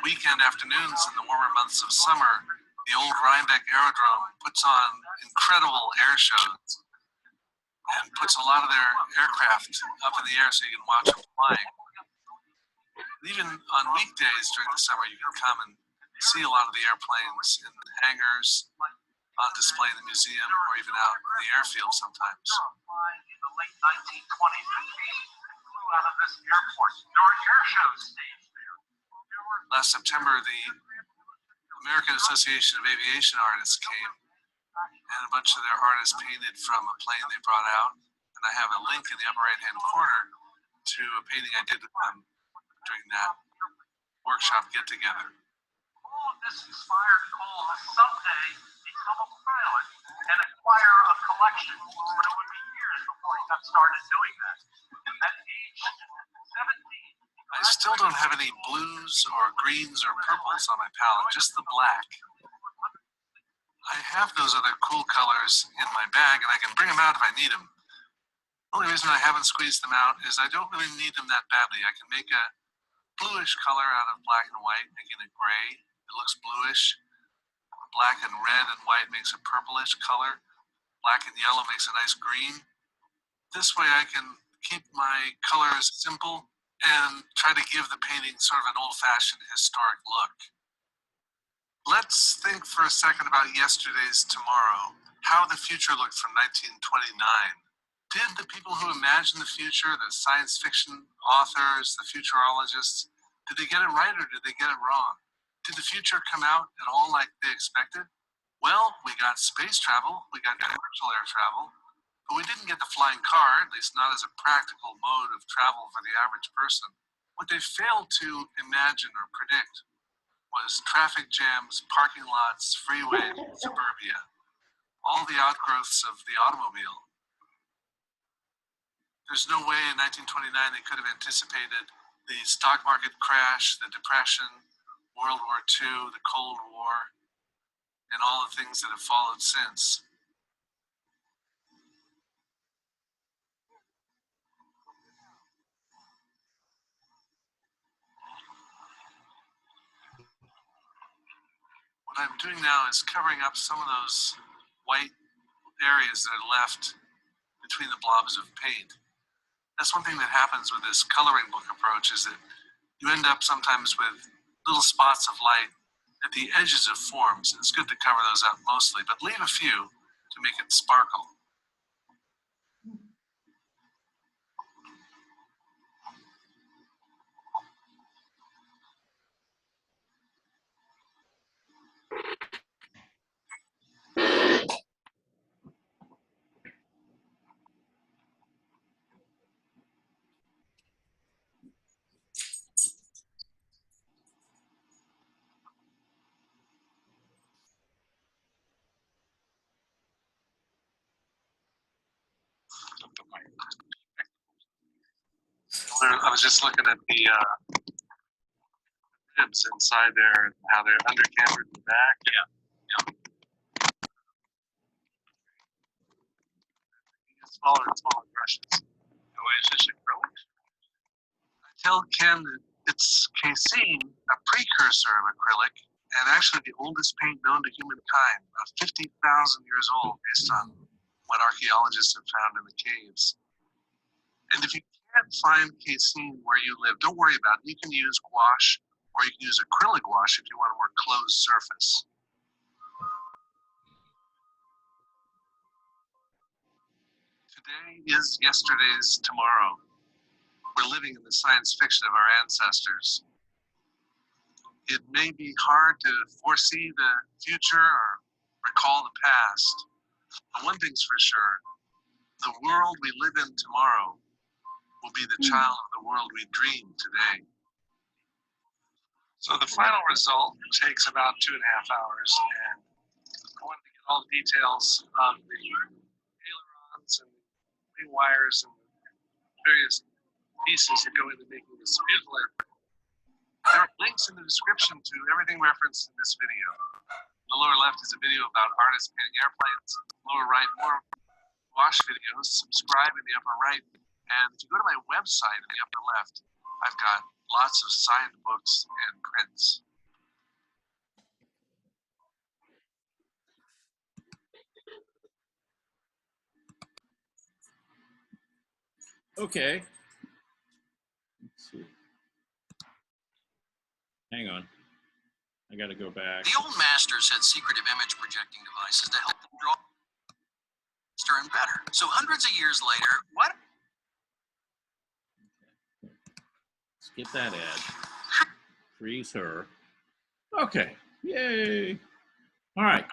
weekend afternoons in the warmer months of summer, the old Rhinebeck Aerodrome puts on incredible air shows and puts a lot of their aircraft up in the air so you can watch them flying. Even on weekdays during the summer, you can come and see a lot of the airplanes in the hangars, on display in the museum, or even out in the airfield sometimes. In the late 1920s, the Navy flew out of this airport. There were air shows staged there. Last September, the American Association of Aviation Artists came, and a bunch of their artists painted from a plane they brought out. And I have a link in the upper right-hand corner to a painting I did with them during that workshop get-together. All of this inspired Cole to someday become a pilot and acquire a collection. But it would be years before he got started doing that. At age 17, I still don't have any blues or greens or purples on my palette, just the black. I have those other cool colors in my bag, and I can bring them out if I need them. The only reason I haven't squeezed them out is I don't really need them that badly. I can make a bluish color out of black and white, making it gray. It looks bluish. Black and red and white makes a purplish color. Black and yellow makes a nice green. This way I can keep my colors simple and try to give the painting sort of an old-fashioned historic look. Let's think for a second about yesterday's tomorrow, how the future looked from 1929. Did the people who imagined the future, the science fiction authors, the futurologists, did they get it right or did they get it wrong? Did the future come out at all like they expected? Well, we got space travel, we got commercial air travel, but we didn't get the flying car, at least not as a practical mode of travel for the average person. What they failed to imagine or predict was traffic jams, parking lots, freeways, suburbia, all the outgrowths of the automobile. There's no way in 1929 they could have anticipated the stock market crash, the Depression, World War II, the Cold War, and all the things that have followed since. what I'm doing now is covering up some of those white areas that are left between the blobs of paint. That's one thing that happens with this coloring book approach, is that you end up sometimes with little spots of light at the edges of forms. And it's good to cover those up mostly, but leave a few to make it sparkle. I was just looking at the ribs inside there and how they're undercambered in the back. Yeah. Smaller and smaller brushes. Oh, is this acrylic? I tell Ken that it's casein, a precursor of acrylic, and actually the oldest paint known to humankind, 50,000 years old, based on what archaeologists have found in the caves. And if you can't find casein where you live, don't worry about it. You can use gouache, or you can use acrylic gouache if you want a more closed surface. Today is yesterday's tomorrow. We're living in the science fiction of our ancestors. It may be hard to foresee the future or recall the past, but one thing's for sure, the world we live in tomorrow will be the child of the world we dream today. So the final result takes about 2.5 hours, and I wanted to get all the details of the ailerons and wing wires and various pieces that go into making this beautiful airplane. There are links in the description to everything referenced in this video. The lower left is a video about artists painting airplanes. Lower right, more gouache videos. Subscribe in the upper right. And if you go to my website in the upper left, I've got lots of signed books and prints. Okay. Let's see. Hang on. I got to go back. The old masters had secretive image projecting devices to help them draw faster and better. So hundreds of years later, what? Skip that ad. Freeze her. Okay. Yay. All right.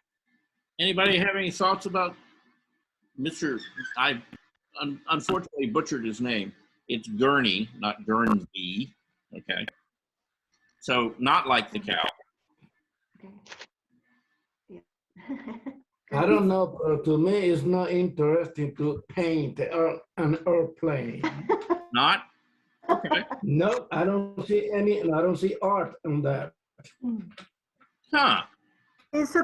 Anybody have any thoughts about Mr. I unfortunately butchered his name. It's Gurney, not Guernsey. Okay. So not like the cow. I don't know. To me, it's not interesting to paint an airplane. Not? Okay. No, I don't see any. I don't see art in that. Huh. Is a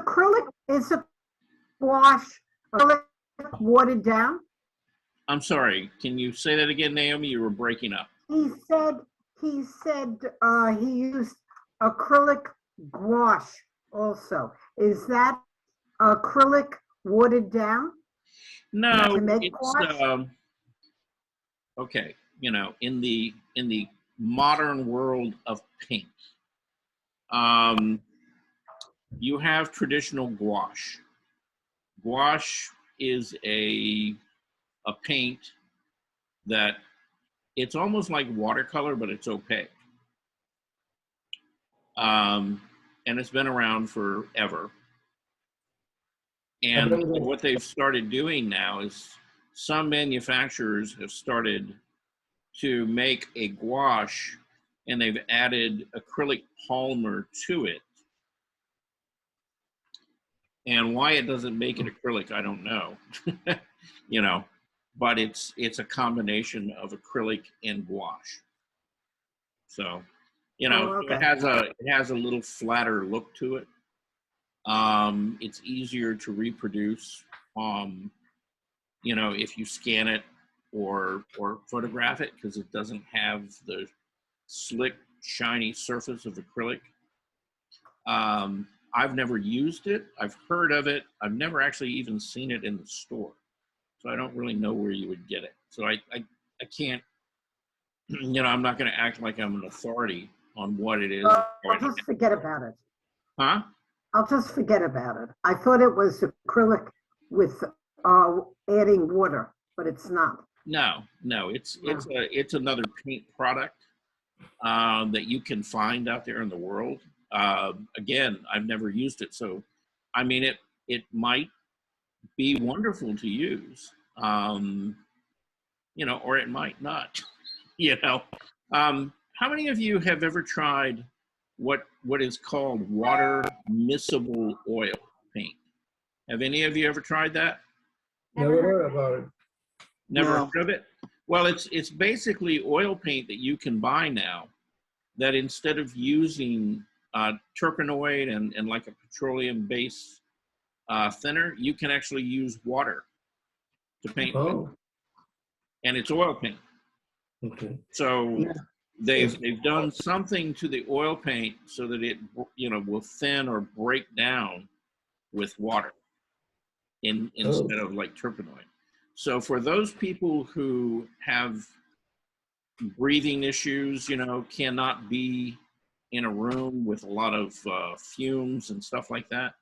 gouache acrylic watered down? I'm sorry. Can you say that again, Naomi? You were breaking up. He said he used acrylic gouache also. Is that acrylic watered down? No, it's okay. You know, in the modern world of paint, you have traditional gouache. Gouache is a paint that it's almost like watercolor, but it's opaque. And it's been around forever. And what they've started doing now is some manufacturers have started to make a gouache and they've added acrylic polymer to it. And why it doesn't make it acrylic, I don't know. You know, but it's a combination of acrylic and gouache. So, you know, okay. it has a little flatter look to it. It's easier to reproduce, you know, if you scan it or photograph it, because it doesn't have the slick, shiny surface of acrylic. I've never used it. I've heard of it. I've never actually even seen it in the store. So I don't really know where you would get it. So I can't, you know, I'm not going to act like I'm an authority on what it is. I'll just forget about it. Huh? I'll just forget about it. I thought it was acrylic with adding water, but it's not. No, it's another paint product that you can find out there in the world. Again, I've never used it, so I mean it might be wonderful to use, you know, or it might not. You know, how many of you have ever tried what is called water miscible oil paint? Have any of you ever tried that? Never heard about it. Never No. heard of it? Well, it's basically oil paint that you can buy now that instead of using terpenoid and like a petroleum base thinner, you can actually use water to paint with. Oh, And it's oil paint. okay. So they've done something to the oil paint so that it, you know, will thin or break down with water instead of like terpenoid. So for those people who have breathing issues, you know, cannot be in a room with a lot of fumes and stuff like that,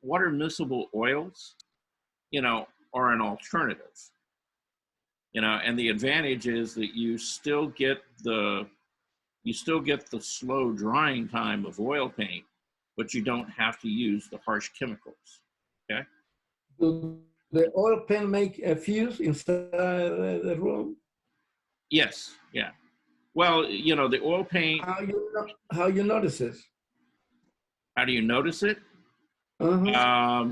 water miscible oils, you know, are an alternative. You know, and the advantage is that you still get the slow drying time of oil paint, but you don't have to use the harsh chemicals. Okay. Do the oil paint make a fuse inside the room? Yes. Yeah. Well, you know, the oil paint. How you notice it? How do you notice it? Uh-huh.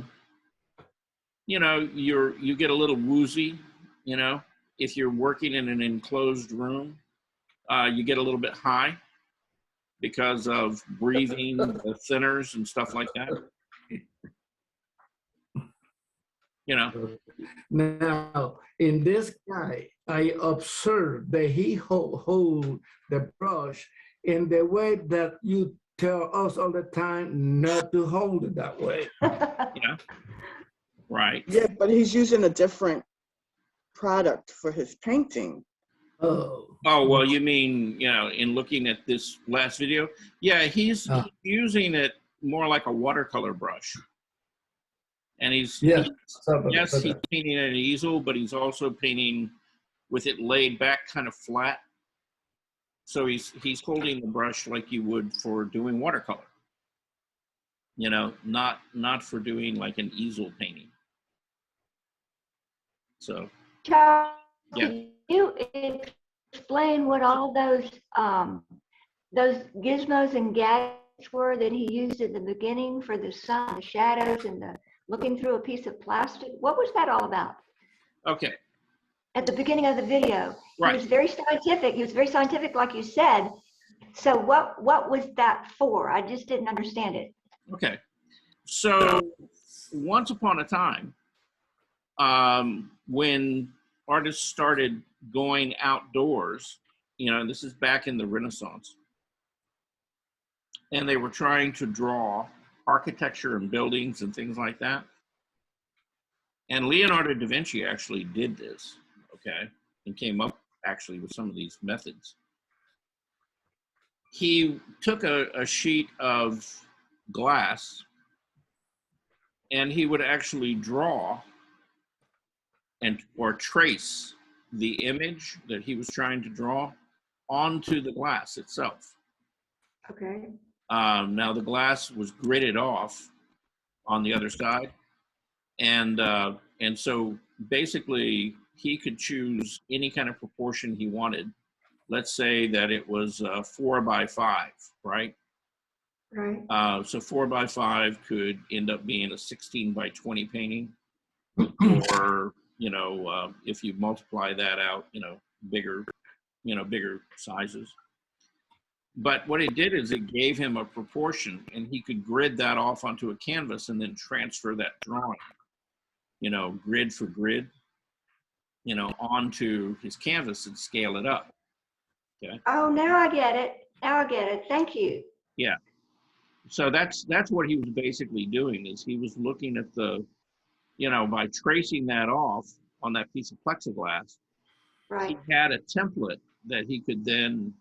You know, you get a little woozy. You know, if you're working in an enclosed room, you get a little bit high because of breathing the thinners and stuff like that. You know. Now, in this guy, I observed that he hold the brush in the way that you tell us all the time not to hold it that way. Yeah. Right. Yeah, but he's using a different product for his painting. Oh. Oh, well, you mean, you know, in looking at this last video? Yeah, he's using it more like a watercolor brush. And he's painting at an easel, but he's also painting with it laid back kind of flat. So he's holding the brush like you would for doing watercolor. You know, not for doing like an easel painting. So, Charles, yeah. could you explain what all those gizmos and gadgets were that he used at the beginning for the sun, the shadows, and the looking through a piece of plastic? What was that all about? Okay. At the beginning of the video, right. He was very scientific. He was very scientific, like you said. So what was that for? I just didn't understand it. Okay. So once upon a time, when artists started going outdoors, you know, this is back in the Renaissance, and they were trying to draw architecture and buildings and things like that. And Leonardo Da Vinci actually did this, okay, and came up actually with some of these methods. He took a sheet of glass and he would actually draw or trace the image that he was trying to draw onto the glass itself. Okay. Now the glass was gridded off on the other side, and so basically he could choose any kind of proportion he wanted. Let's say that it was 4 by 5, right? Right. So 4 by 5 could end up being a 16 by 20 painting, or you know, if you multiply that out, you know, bigger sizes. But what it did is it gave him a proportion, and he could grid that off onto a canvas and then transfer that drawing, you know, grid for grid, you know, onto his canvas and scale it up. Okay. Oh, now I get it. Now I get it. Thank you. Yeah. So that's what he was basically doing, is he was looking at the, you know, by tracing that off on that piece of plexiglass, Right. he had a template that he could then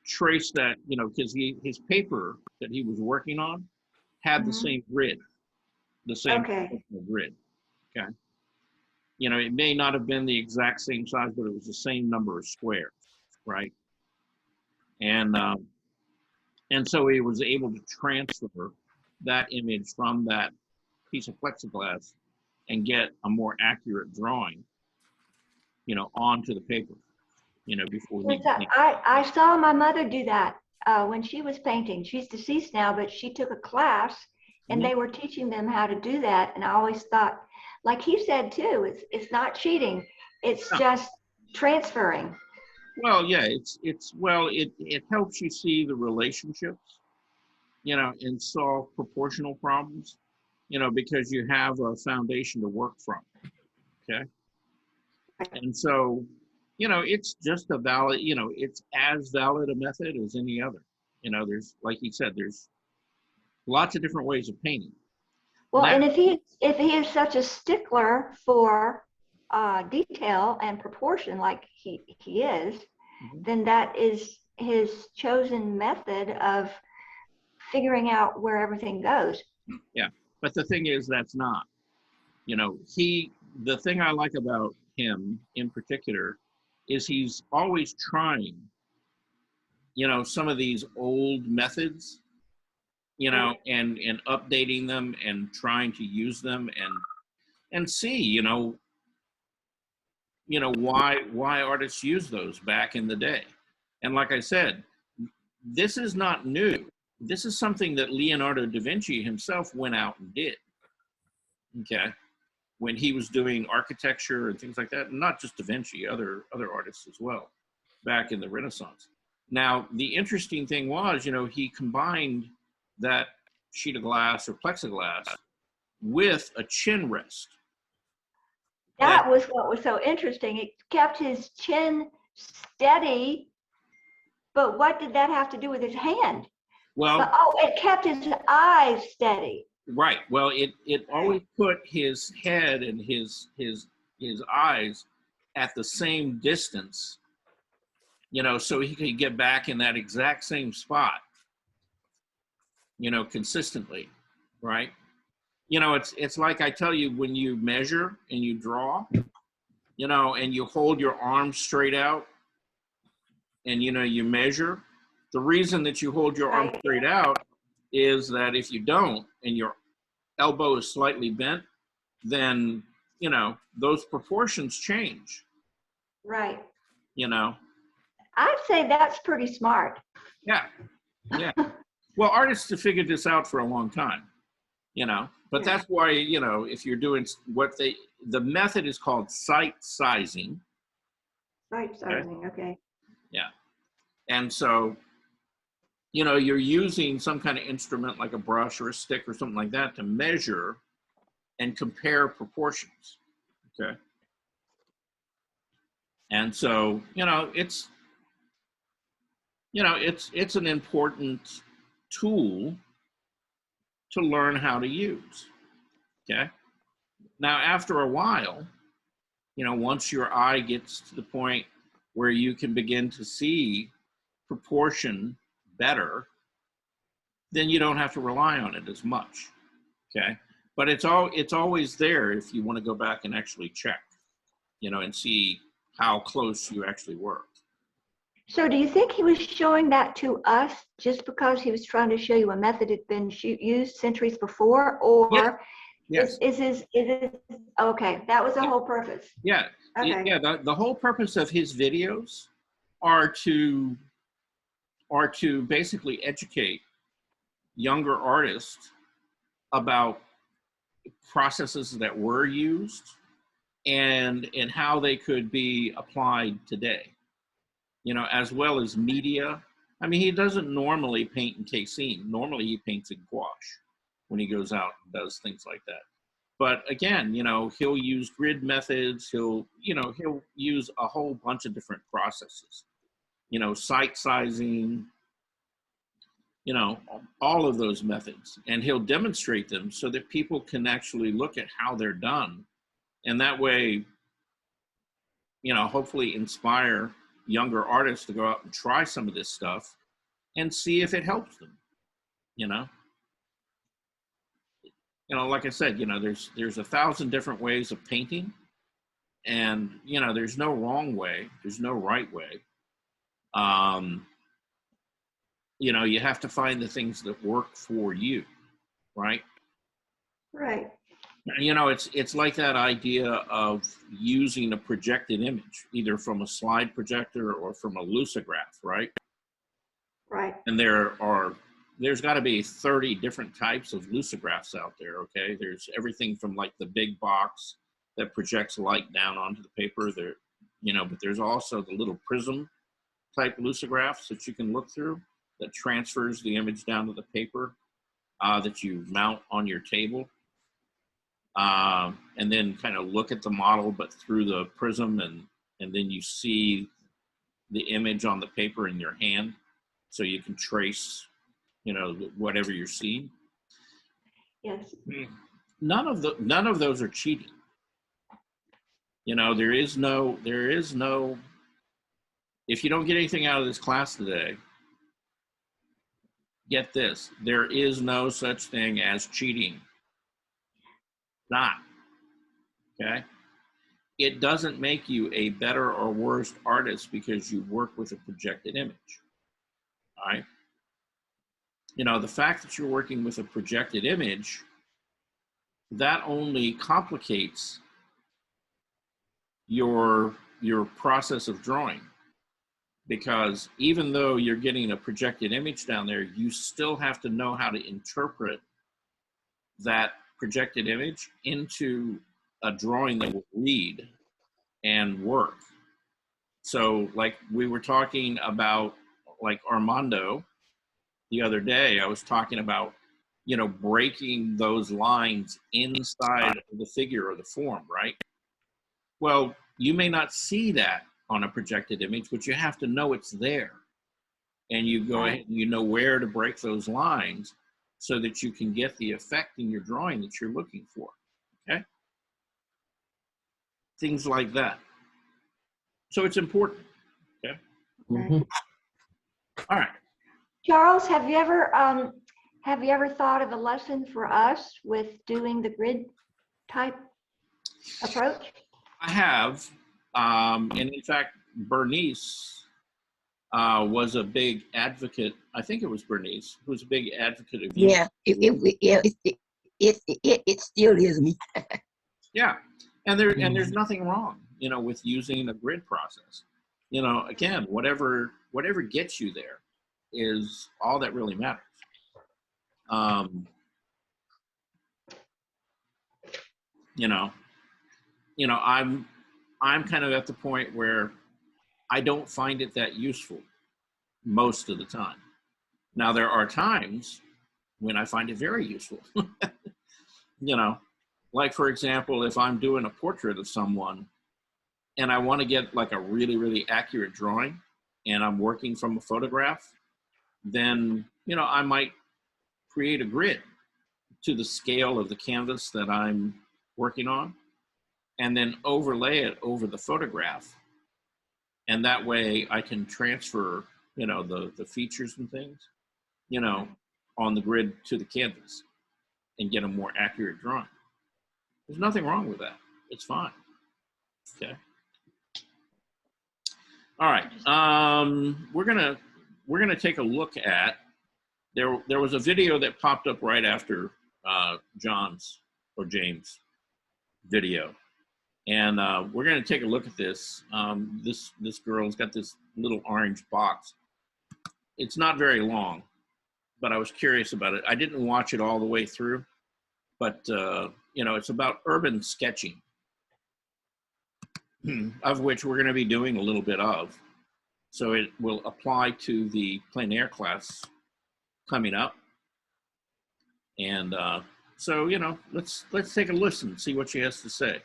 trace that, you know, because his paper that he was working on had the same grid, the same grid. Okay. You know, it may not have been the exact same size, but it was the same number of squares, right? And so he was able to transfer that image from that piece of plexiglass and get a more accurate drawing, you know, onto the paper, you know, before he. I saw my mother do that when she was painting. She's deceased now, but she took a class and they were teaching them how to do that. And I always thought, like he said too, it's not cheating. It's just transferring. Well, yeah, it helps you see the relationships, you know, and solve proportional problems, you know, because you have a foundation to work from. Okay. And so, you know, it's just a valid, you know, it's as valid a method as any other. You know, there's, like he said, there's lots of different ways of painting. Well, and if he is such a stickler for detail and proportion, like he is, then that is his chosen method of figuring out where everything goes. Yeah, but the thing is, that's not, you know, the thing I like about him in particular is he's always trying, you know, some of these old methods, you know, and updating them and trying to use them and see, you know, why artists use those back in the day. And like I said, this is not new. This is something that Leonardo da Vinci himself went out and did. Okay. When he was doing architecture and things like that, and not just Da Vinci, other artists as well, back in the Renaissance. Now, the interesting thing was, you know, he combined that sheet of glass or plexiglass with a chin rest. That was what was so interesting. It kept his chin steady, but what did that have to do with his hand? Well, it kept his eyes steady. Right. Well, it always put his head and his eyes at the same distance, you know, so he could get back in that exact same spot, you know, consistently, right? You know, it's like I tell you, when you measure and you draw, you know, and you hold your arms straight out and, you know, you measure, the reason that you hold your arm straight out is that if you don't and your elbow is slightly bent, then, you know, those proportions change. Right. You know? I'd say that's pretty smart. Yeah. Yeah. Well, artists have figured this out for a long time, you know, but that's why, you know, if you're doing the method is called sight sizing. Sight sizing, okay. Yeah. And so, you know, you're using some kind of instrument like a brush or a stick or something like that to measure and compare proportions. Okay. And so, you know, it's an important tool to learn how to use. Okay. Now, after a while, you know, once your eye gets to the point where you can begin to see proportion better, then you don't have to rely on it as much. Okay. But it's always there if you want to go back and actually check, you know, and see how close you actually were. So do you think he was showing that to us just because he was trying to show you a method had been used centuries before, or yes. Is okay, that was the whole purpose. Yeah. Okay. Yeah, the whole purpose of his videos are to basically educate younger artists about processes that were used and how they could be applied today, you know, as well as media. I mean, he doesn't normally paint in casein. Normally he paints in gouache when he goes out and does things like that. But again, you know, he'll use grid methods. He'll use a whole bunch of different processes, you know, sight sizing, you know, all of those methods, and he'll demonstrate them so that people can actually look at how they're done. And that way, you know, hopefully inspire younger artists to go out and try some of this stuff and see if it helps them, you know. You know, like I said, you know, there's 1,000 different ways of painting, and, you know, there's no wrong way, there's no right way. You know, you have to find the things that work for you, right? Right. You know, it's like that idea of using a projected image, either from a slide projector or from a lucograph, right? Right. And there's got to be 30 different types of lucigraphs out there, okay? There's everything from like the big box that projects light down onto the paper there, you know, but there's also the little prism type lucigraphs that you can look through that transfers the image down to the paper that you mount on your table. And then kind of look at the model, but through the prism, and then you see the image on the paper in your hand, so you can trace, you know, whatever you're seeing. Yes. None of those are cheating. You know, there is no. If you don't get anything out of this class today, get this: there is no such thing as cheating. Not. Okay? It doesn't make you a better or worse artist because you work with a projected image. All right? You know, the fact that you're working with a projected image, that only complicates your process of drawing, because even though you're getting a projected image down there, you still have to know how to interpret that projected image into a drawing that will read and work. So like we were talking about, like Armando the other day, I was talking about, you know, breaking those lines inside of the figure or the form, right? Well, you may not see that on a projected image, but you have to know it's there. And you go ahead and you know where to break those lines so that you can get the effect in your drawing that you're looking for, okay? Things like that. So it's important, okay? Mm-hmm. All right. Charles, have you ever thought of a lesson for us with doing the grid type approach? I have, and in fact, Bernice was a big advocate. I think it was Bernice who was a big advocate of you. Yeah, it still is me. Yeah, and there's nothing wrong, you know, with using a grid process. You know, again, whatever gets you there is all that really matters. You know, I'm kind of at the point where I don't find it that useful most of the time. Now, there are times when I find it very useful. You know, like for example, if I'm doing a portrait of someone and I want to get like a really, really accurate drawing and I'm working from a photograph, then, you know, I might create a grid to the scale of the canvas that I'm working on and then overlay it over the photograph. And that way I can transfer, you know, the features and things, you know, on the grid to the canvas and get a more accurate drawing. There's nothing wrong with that. It's fine. Okay. All right. We're gonna take a look at, there was a video that popped up right after John's or James' video. And we're going to take a look at this. This girl's got this little orange box. It's not very long, but I was curious about it. I didn't watch it all the way through, but you know, it's about urban sketching, of which we're going to be doing a little bit of. So it will apply to the plein air class coming up. And so, you know, let's take a listen and see what she has to say.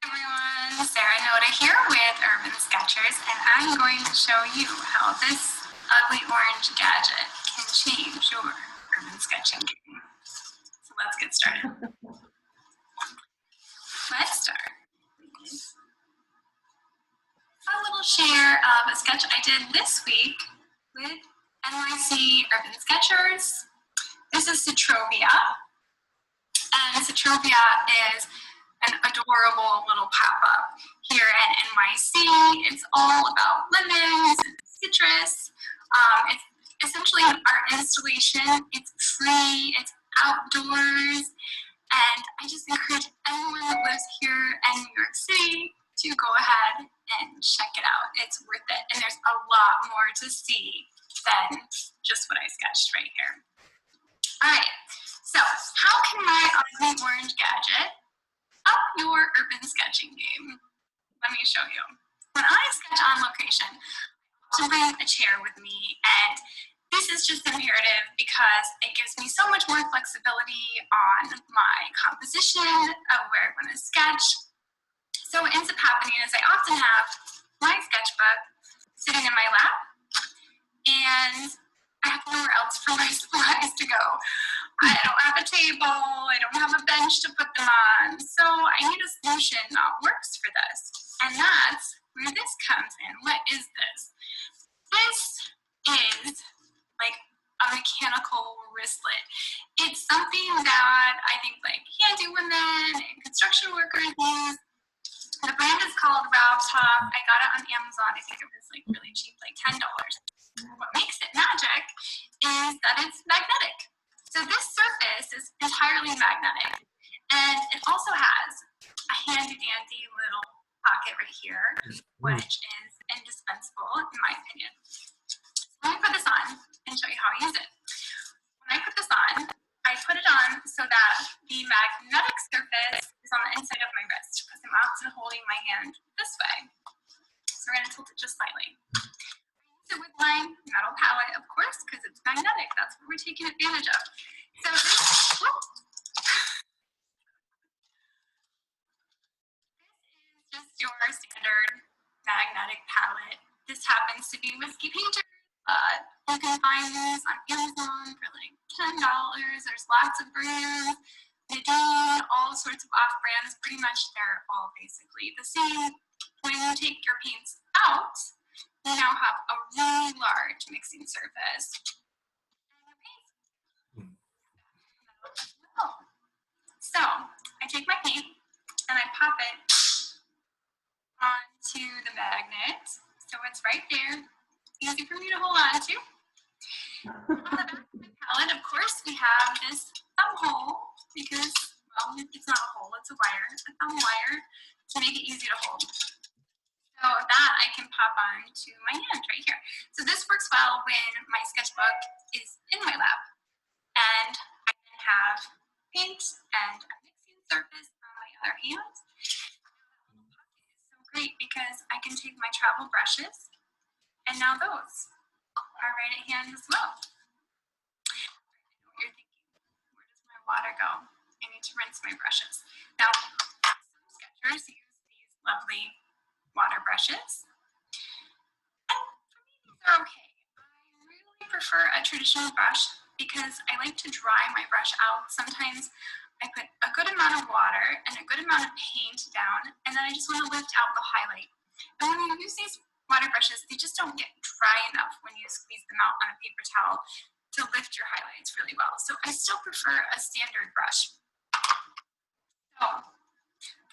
Everyone, Sarah Noda here with Urban Sketchers, and I'm going to show you how this ugly orange gadget can change your urban sketching game. So let's get started. Let's start with a little share of a sketch I did this week with NYC Urban Sketchers. This is Citrovia, and Citrovia is an adorable little pop-up here at NYC. It's all about lemons and citrus. It's essentially an art installation. It's free, it's outdoors, and I just encourage anyone that lives here in New York City to go ahead and check it out. It's worth it, and there's a lot more to see than just what I sketched right here. All right, so how can my ugly orange gadget up your urban sketching game? Let me show you. When I sketch on location, I often bring a chair with me, and this is just imperative because it gives me so much more flexibility on my composition of where I want to sketch. So what ends up happening is I often have my sketchbook sitting in my lap, and I have nowhere else for my supplies to go. I don't have a table, I don't have a bench to put them on, so I need a solution that works for this. And that's where this comes in. What is this? This is like a mechanical wristlet. It's something that I think like handy women and construction workers use. The brand is called Top. I got it on Amazon. I think it was like really cheap, like $10. What makes it magic is that it's magnetic. So this surface is entirely magnetic, and it also has a handy dandy little pocket right here, which is indispensable in my opinion. So let me put this on and show you how I use it. When I put this on, I put it on so that the magnetic surface is on the inside of my wrist because I'm often holding my hand this way. So we're going to tilt it just slightly. I use it with my metal palette, of course, because it's magnetic. That's what we're taking advantage of. So this is just your standard magnetic palette. This happens to be Whiskey Painter. You can find these on Amazon for like $10. There's lots of brands. Nadine, all sorts of off brands. Pretty much they're all basically the same. When you take your paints out, you now have a really large mixing surface. So I take my paint and I pop it onto the magnet. So it's right there. Easy for me to hold on to. On the back of my palette, of course, we have this thumb hole because, well, it's not a hole, it's a wire, a thumb wire to make it easy to hold. So that I can pop on to my hand right here. So this works well when my sketchbook is in my lap and I can have paint and a mixing surface on my other hand. It's so great because I can take my travel brushes and now those are right at hand as well. I know what you're thinking. Where does my water go? I need to rinse my brushes. Now, some sketchers use these lovely water brushes. And for me, these are okay. I really prefer a traditional brush because I like to dry my brush out. Sometimes I put a good amount of water and a good amount of paint down, and then I just want to lift out the highlight. And when you use these water brushes, they just don't get dry enough when you squeeze them out on a paper towel to lift your highlights really well. So I still prefer a standard brush. So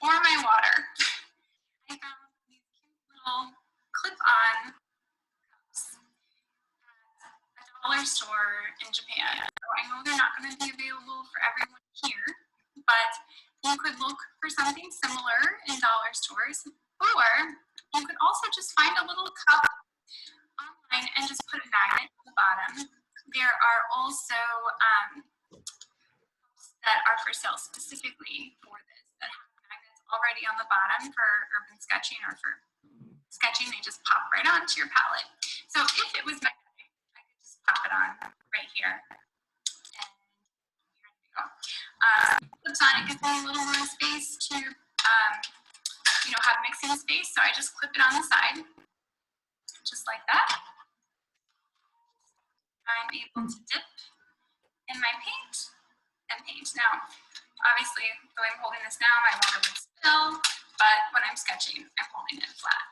for my water, I found these cute little clip-on cups at a dollar store in Japan. So I know they're not going to be available for everyone here, but you could look for something similar in dollar stores, or you could also just find a little cup online and just put a magnet at the bottom. There are also cups that are for sale specifically for this that have magnets already on the bottom for urban sketching or for sketching. They just pop right onto your palette. So if it was magnetic, I could just pop it on right here. And here we go. Clips on, it gives me a little more space to have mixing space, so I just clip it on the side. just like that. I'm able to dip in my paint and paint. Now, obviously, though I'm holding this now, my water would spill, but when I'm sketching, I'm holding it flat.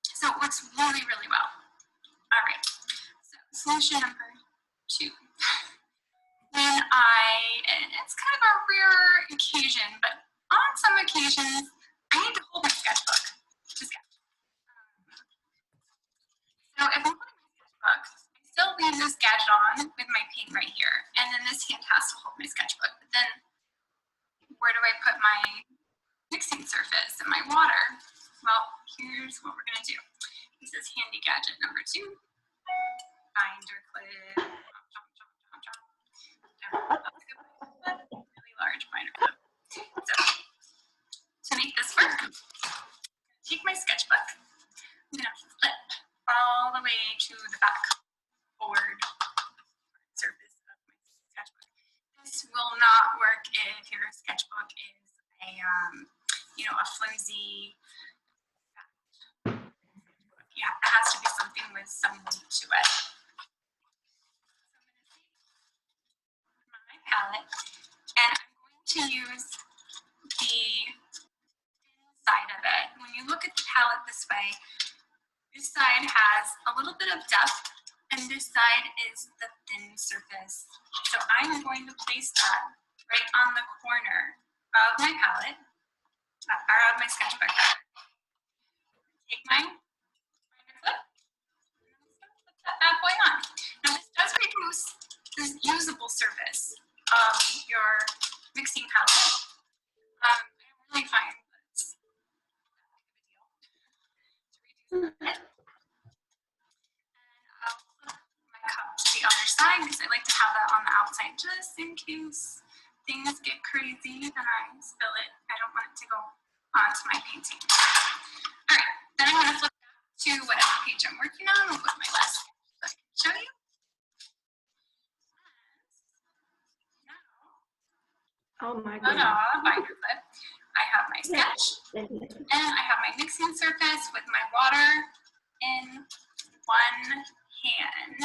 So it works really, really well. All right, so solution number 2. It's kind of a rare occasion, but on some occasions, I need to hold my sketchbook to sketch. So if I'm holding my sketchbook, I still leave this gadget on with my paint right here, and then this hand has to hold my sketchbook. But then where do I put my mixing surface and my water? Well, here's what we're gonna do. This is handy gadget number 2. Binder clip. Really large binder clip. So to make this work, I'm gonna take my sketchbook. I'm gonna flip all the way to the back forward surface of my sketchbook. This will not work if your sketchbook is a flimsy. Yeah, it has to be something with some weight to it. So I'm going to take my palette, and I'm going to use the inside of it. When you look at the palette this way, this side has a little bit of depth, and this side is the thin surface. So I'm going to place that right on the corner of my palette, or of my sketchbook. Take my binder clip, and I'm just going to put that bad boy on. Now this does reduce the usable surface of your mixing palette. I don't really find that it's that big of a deal to reduce it. And I'll flip my cup to the other side because I like to have that on the outside just in case things get crazy and I spill it. I don't want it to go onto my painting. All right, then I'm going to flip to whatever page I'm working on. I'll put my last sketch so I can show you. Oh my Now, goodness. binder clip. I have my sketch, and I have my mixing surface with my water in one hand,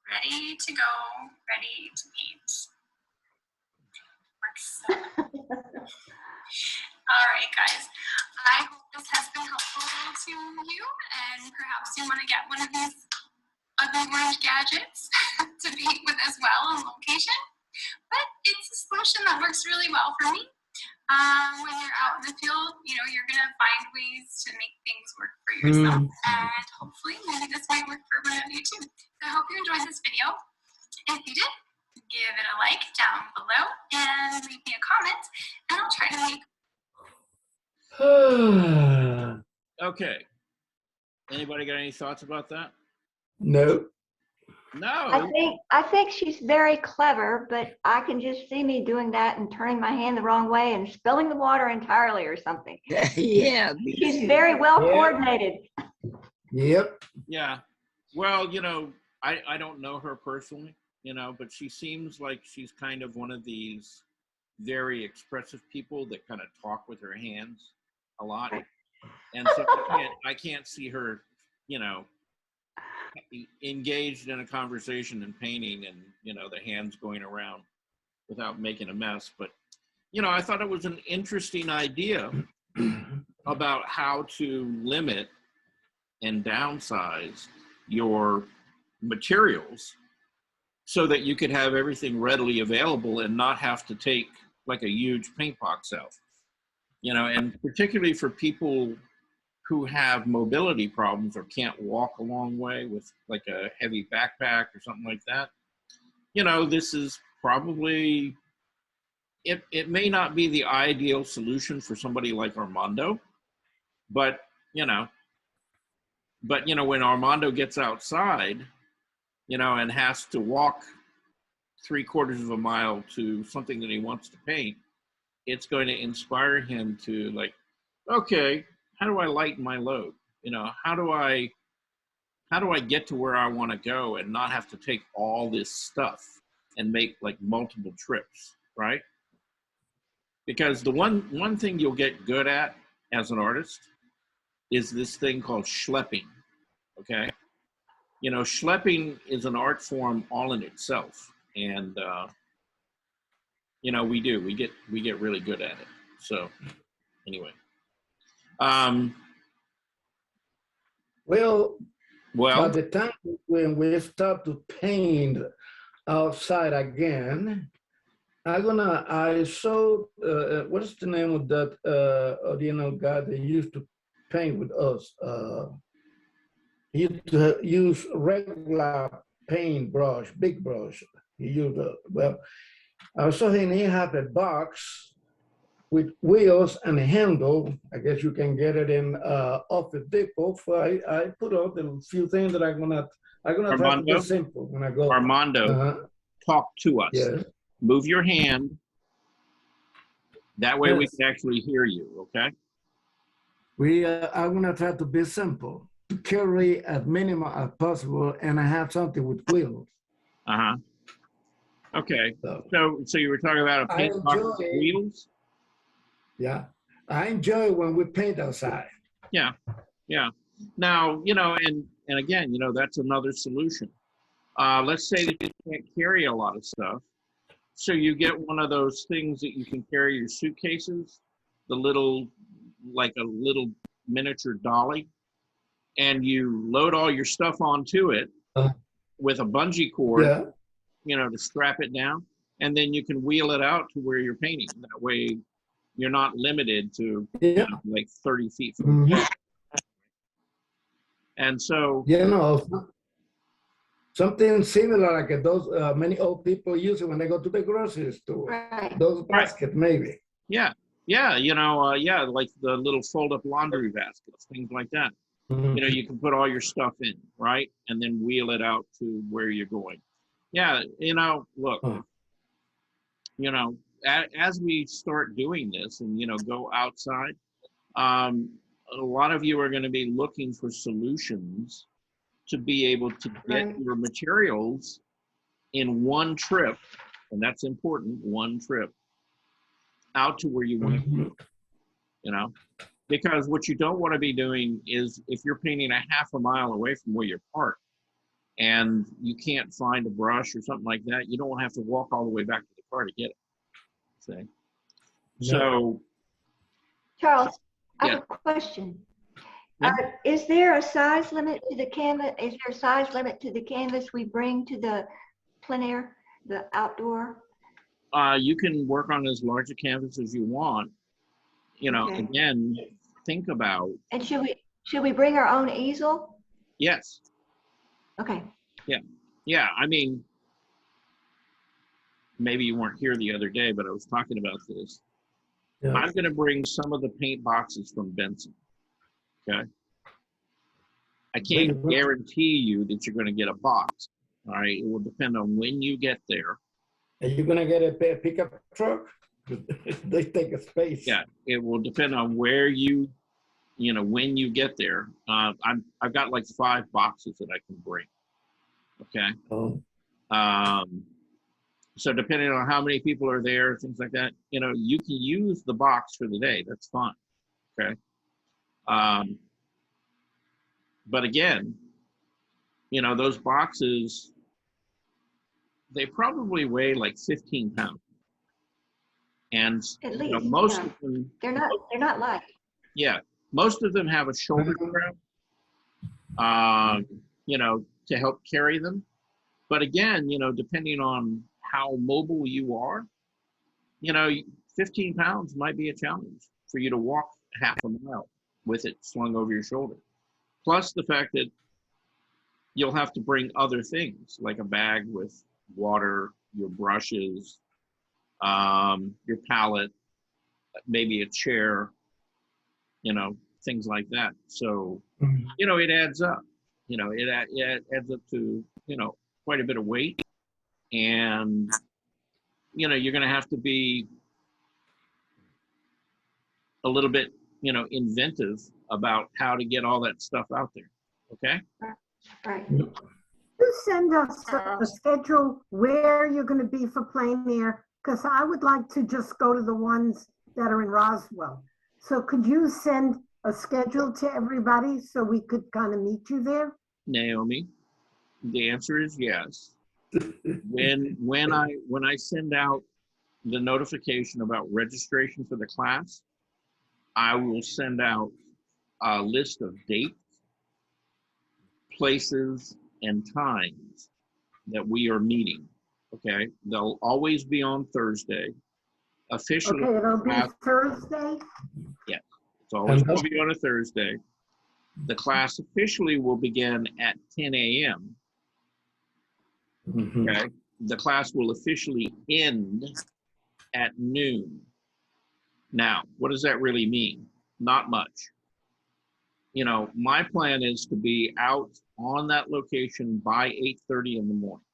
ready to go, ready to paint. Works. All right, guys. I hope this has been helpful to you, and perhaps you want to get one of these ugly orange gadgets to paint with as well on location. But it's a solution that works really well for me. When you're out in the field, you're going to find ways to make things work for yourself. And hopefully, maybe this might work for one of you too. So I hope you enjoyed this video. If you did, give it a like down below and leave me a comment, and I'll try to make. Okay. Anybody got any thoughts about that? No. No. I think she's very clever, but I can just see me doing that and turning my hand the wrong way and spilling the water entirely or something. Yeah. She's very well coordinated. Yep. Yeah. Well, I don't know her personally, but she seems like she's kind of one of these very expressive people that kind of talk with her hands a lot. And so I can't see her, engaged in a conversation and painting and, the hands going around without making a mess. But, I thought it was an interesting idea about how to limit and downsize your materials so that you could have everything readily available and not have to take like a huge paint box out, and particularly for people who have mobility problems or can't walk a long way with like a heavy backpack or something like that. This is probably, it may not be the ideal solution for somebody like Armando, but, when Armando gets outside, and has to walk 3/4 of a mile to something that he wants to paint, it's going to inspire him to like, okay, how do I lighten my load? How do I get to where I want to go and not have to take all this stuff and make like multiple trips, right? Because the one thing you'll get good at as an artist is this thing called schlepping. okay? You know, schlepping is an art form all in itself. And, you know, we get really good at it. So anyway. Well, Well, by the time when we start to paint outside again, I saw, what is the name of that, guy that used to paint with us? He used to use regular paint brush, big brush. He used, well, I saw him, he had a box with wheels and a handle. I guess you can get it in Office Depot. I put out the few things that I'm gonna try to be simple when I go. Armando, talk to us. Yes. Move your hand. That way we Yes. can actually hear you, okay? I'm gonna try to be simple, to carry as minimal as possible, and I have something with wheels. Uh-huh. Okay. So you were talking about a paint box with wheels? Yeah. I enjoy when we paint outside. Yeah. Yeah. Now, you know, and again, you know, that's another solution. Let's say that you can't carry a lot of stuff. So you get one of those things that you can carry your suitcases, the little, like a little miniature dolly, and you load all your stuff onto it with a bungee cord, you know, to strap it down, and then you can wheel it out to where you're painting. That way you're not limited to you know, like 30 feet from the And so, you know, something similar like those many old people use it when they go to the grocery store. Right. Those baskets, maybe. Yeah, yeah, you know, yeah, like the little fold-up laundry baskets, things like that. You know, you can put all your stuff in, right, and then wheel it out to where you're going. Yeah, you know, look, you know, as we start doing this and you know go outside, a lot of you are going to be looking for solutions to be able to get your materials in one trip, and that's important, one trip, out to where you want to go, you know? Because what you don't want to be doing is if you're painting a half a mile away from where you're parked and you can't find a brush or something like that, you don't have to walk all the way back to the car to get it, see? So. Charles, I have a question. Is there a size limit to the canvas? Is there a size limit to the canvas we bring to the plein air, the outdoor? You can work on as large a canvas as you want. You know, again, think about. And should we bring our own easel? Yes. Okay. Yeah. Yeah. I mean, maybe you weren't here the other day, but I was talking about this. Yeah. I'm going to bring some of the paint boxes from Benson. Okay. I can't guarantee you that you're going to get a box. All right. It will depend on when you get there. Are you going to get a pickup truck? They take a space. Yeah. It will depend on where you know, when you get there. I've got like 5 boxes that I can bring. Okay. So depending on how many people are there, things like that, you know, you can use the box for the day. That's fine. Okay. But again, you know, those boxes, they probably weigh like 15 pounds. And at least, you know, most of them, they're not light. Yeah. Most of them have a shoulder strap, you know, to help carry them. But again, you know, depending on how mobile you are, you know, 15 pounds might be a challenge for you to walk half a mile with it slung over your shoulder. Plus the fact that you'll have to bring other things like a bag with water, your brushes, your palette, maybe a chair, you know, things like that. So, you know, it adds up. You know, it adds up to, you know, quite a bit of weight. And, you know, you're going to have to be a little bit, you know, inventive about how to get all that stuff out there. Okay? Right. You send us a schedule where you're going to be for plein air, because I would like to just go to the ones that are in Roswell. So could you send a schedule to everybody so we could kind of meet you there? Naomi, the answer is yes. When I send out the notification about registration for the class, I will send out a list of dates, places, and times that we are meeting. Okay, they'll always be on Thursday. Officially, Okay, it'll be Thursday? yeah, it's always going to be on a Thursday. The class officially will begin at 10 a.m. Okay, the class will officially end at noon. Now, what does that really mean? Not much. You know, my plan is to be out on that location by 8:30 in the morning.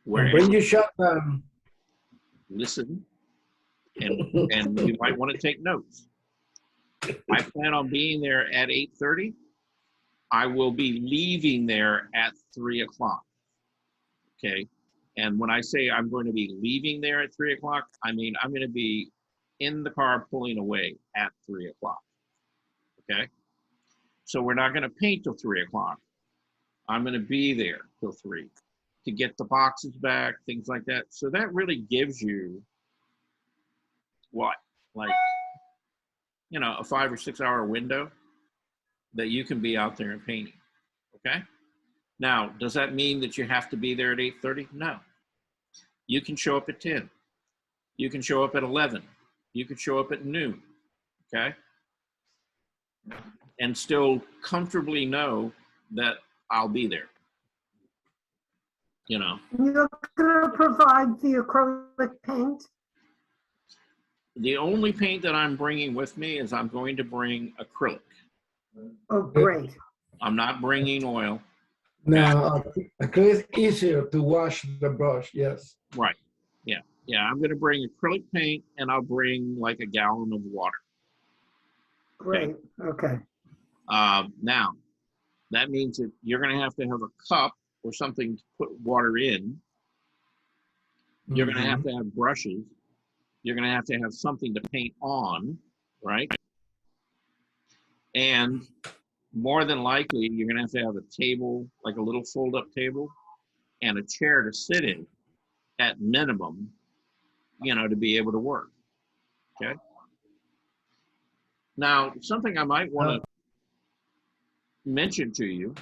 When you shut down. Listen, and you might want to take notes. I plan on being there at 8:30. I will be leaving there at 3 o'clock. Okay. And when I say I'm going to be leaving there at 3 o'clock, I mean I'm going to be in the car pulling away at 3 o'clock. Okay. So we're not going to paint till 3 o'clock. I'm going to be there till 3 to get the boxes back, things like that. So that really gives you what? Like, you know, a 5 or 6 hour window that you can be out there and painting. Okay. Now, does that mean that you have to be there at 8:30? No. You can show up at 10. You can show up at 11. You can show up at noon. Okay. And still comfortably know that I'll be there. You know. You're going to provide the acrylic paint? The only paint that I'm bringing with me is I'm going to bring acrylic. Oh, great. I'm not bringing oil. No, acrylic is easier to wash the brush, yes. Right, yeah. Yeah, I'm gonna bring acrylic paint and I'll bring like a gallon of water. Great, okay. Now, that means that you're gonna have to have a cup or something to put water in. You're gonna have to have brushes. You're gonna have to have something to paint on, right? And more than likely, you're gonna have a table, like a little fold-up table, and a chair to sit in at minimum, you know, to be able to work, okay? Now, something I might want to mention to you,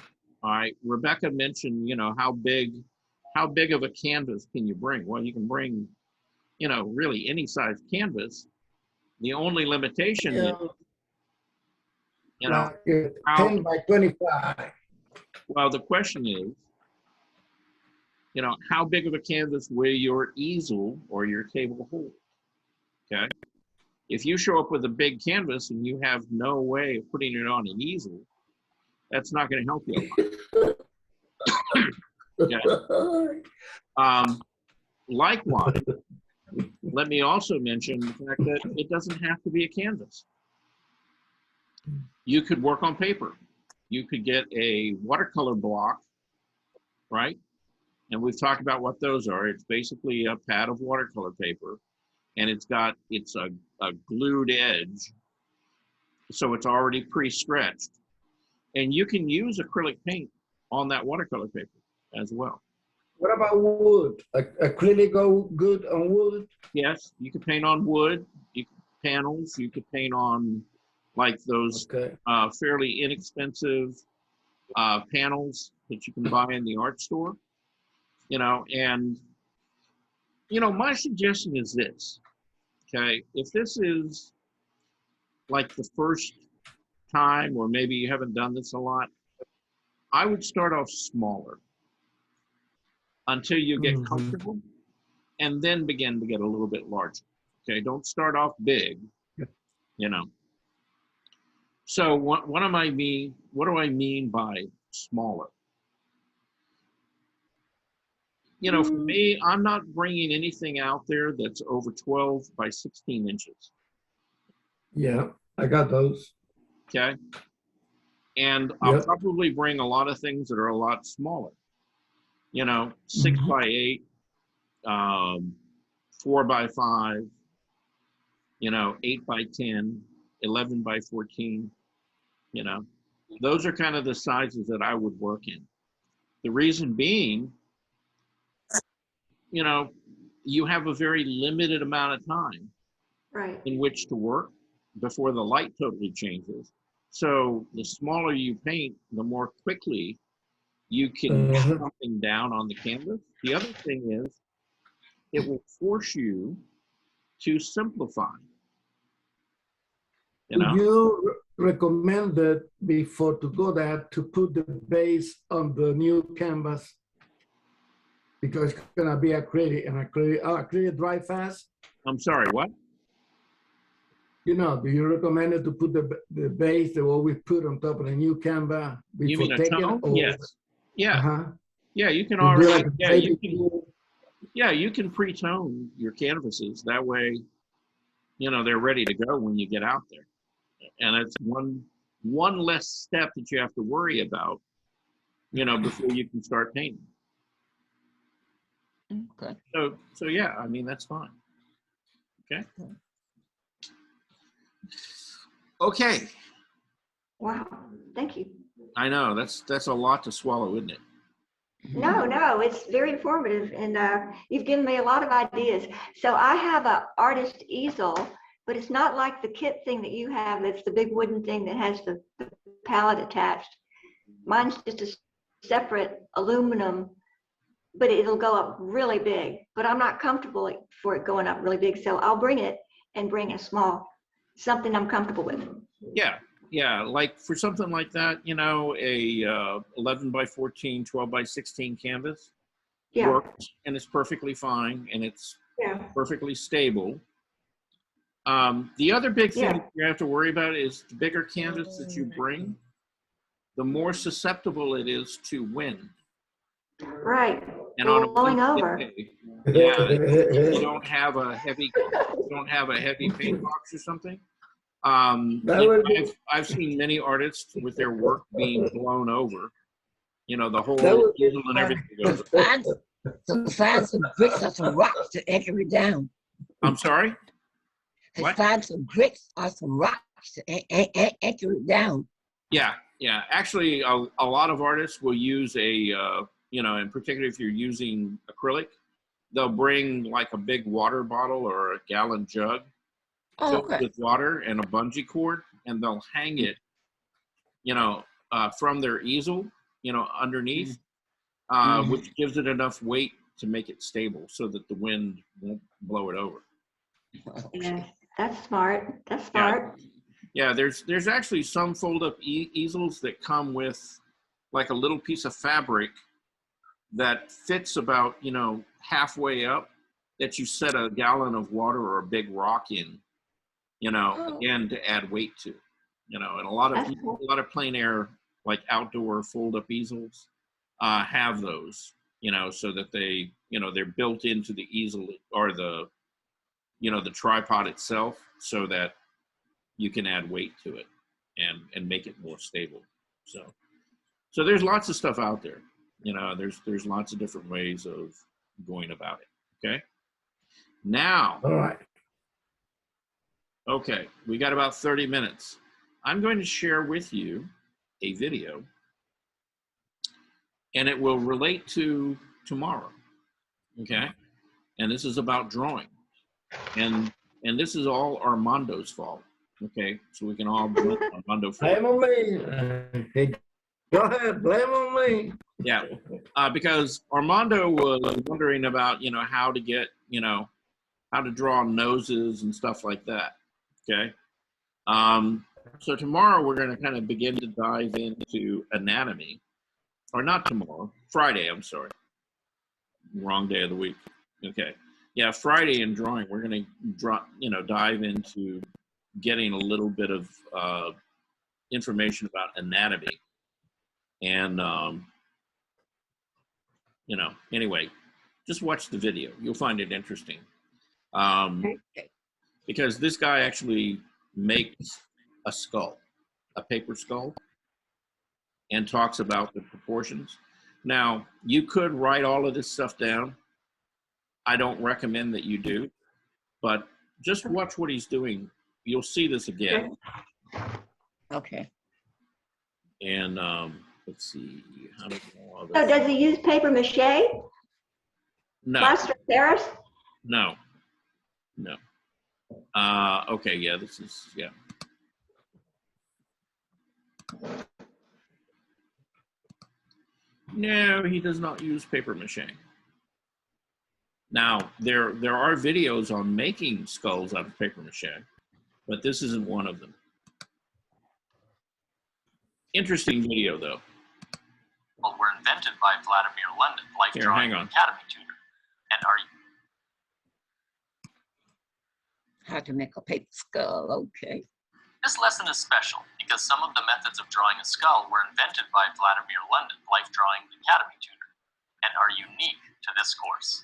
all right, Rebecca mentioned, you know, how big of a canvas can you bring? Well, you can bring, you know, really any size canvas. The only limitation is, you know, how, 10 by 25. well, the question is, you know, how big of a canvas will your easel or your table hold? Okay. If you show up with a big canvas and you have no way of putting it on an easel, that's not going to help you a lot. Okay. Likewise, let me also mention the fact that it doesn't have to be a canvas. You could work on paper. You could get a watercolor block, right? And we've talked about what those are. It's basically a pad of watercolor paper, and it's a glued edge, so it's already pre-stretched. And you can use acrylic paint on that watercolor paper as well. What about wood? Acrylic go good on wood? Yes, you can paint on wood, panels, you could paint on like those fairly inexpensive panels that you can buy in the art store, you know, and, you know, my suggestion is this, okay? If this is like the first time, or maybe you haven't done this a lot, I would start off smaller until you get comfortable and then begin to get a little bit larger. Okay, don't start off big, you know. So what do I mean by smaller? You know, for me, I'm not bringing anything out there that's over 12 by 16 inches. Yeah, I got those. Okay. And I'll probably bring a lot of things that are a lot smaller. You know, 6 by 8, 4 by 5, you know, 8 by 10, 11 by 14, you know. those are kind of the sizes that I would work in. The reason being, you know, you have a very limited amount of time in which to work before the light totally changes. So the smaller you paint, the more quickly you can get something down on the canvas. The other thing is, it will force you to simplify. You know? You recommended before to go there to put the base on the new canvas because it's gonna be acrylic, and acrylic dry fast. I'm sorry, what? You know, do you recommend it to put the base that what we put on top of the new canvas before You mean a taking tone? it? Or, Yes. Yeah. Yeah, you can You do already. like a Yeah, baby you can pre-tone your canvases. That way, you know, they're ready to go when you get out there. And it's one less step that you have to worry about, you know, before you can start painting. Okay. So yeah, I mean, that's fine. Okay. Okay. Wow, thank you. I know that's a lot to swallow, isn't it? No, it's very informative, and you've given me a lot of ideas. So I have an artist easel, but it's not like the kit thing that you have. It's the big wooden thing that has the palette attached. Mine's just a separate aluminum, but it'll go up really big. But I'm not comfortable for it going up really big, so I'll bring it and bring a small, something I'm comfortable with. Yeah, like for something like that, you know, a 11 by 14, 12 by 16 canvas works, and it's perfectly fine, and it's perfectly stable. The other big thing you have to worry about is the bigger canvas that you bring, the more susceptible it is to wind. Right. And on a blowing over. Day, if you don't have a heavy paint box or something. I've seen many artists with their work being blown over. You know, the whole easel and everything goes. Find some bricks or some rocks to anchor it down. I'm sorry? Find some bricks or some rocks to anchor it down. Yeah. Actually, a lot of artists will use you know, in particular if you're using acrylic, they'll bring like a big water bottle or a gallon jug filled with water and a bungee cord, and they'll hang it, you know, from their easel, you know, underneath, which gives it enough weight to make it stable so that the wind won't blow it over. Yeah, that's smart. That's smart. Yeah, there's actually some fold-up easels that come with like a little piece of fabric that fits about, you know, halfway up, that you set a gallon of water or a big rock in, you know, again, to add weight to, you know, and a lot of plein air, like outdoor fold-up easels have those, you know, so that they, you know, they're built into the easel or the, you know, the tripod itself, so that you can add weight to it and make it more stable. So there's lots of stuff out there, you know, there's lots of different ways of going about it. Okay. Now. All right. Okay, we got about 30 minutes. I'm going to share with you a video, and it will relate to tomorrow, okay? And this is about drawing. And this is all Armando's fault, okay? So we can all blame Armando for it. Blame on me. Hey, go ahead, blame on me. Yeah, because Armando was wondering about, you know, how to get, you know, how to draw noses and stuff like that. Okay. So tomorrow we're going to kind of begin to dive into anatomy, or not tomorrow, Friday, I'm sorry. Wrong day of the week. Okay. Yeah, Friday in drawing, we're going to dive into getting a little bit of information about anatomy. And, you know, anyway, just watch the video. You'll find it interesting. Because this guy actually makes a skull, a paper skull, and talks about the proportions. Now, you could write all of this stuff down. I don't recommend that you do, but just watch what he's doing. You'll see this again. Okay. And let's see, how do we know all this? So does he use paper mache? No, Plaster of Paris? no, no. Okay, yeah, this is, yeah. No, he does not use paper mache. Now, there are videos on making skulls out of paper mache, but this isn't one of them. Interesting video, though. Were invented by Vladimir Lenin, life drawing academy tutor. And are you? How to make a paper skull, okay. This lesson is special because some of the methods of drawing a skull were invented by Vladimir Lenin, life drawing academy tutor, and are unique to this course.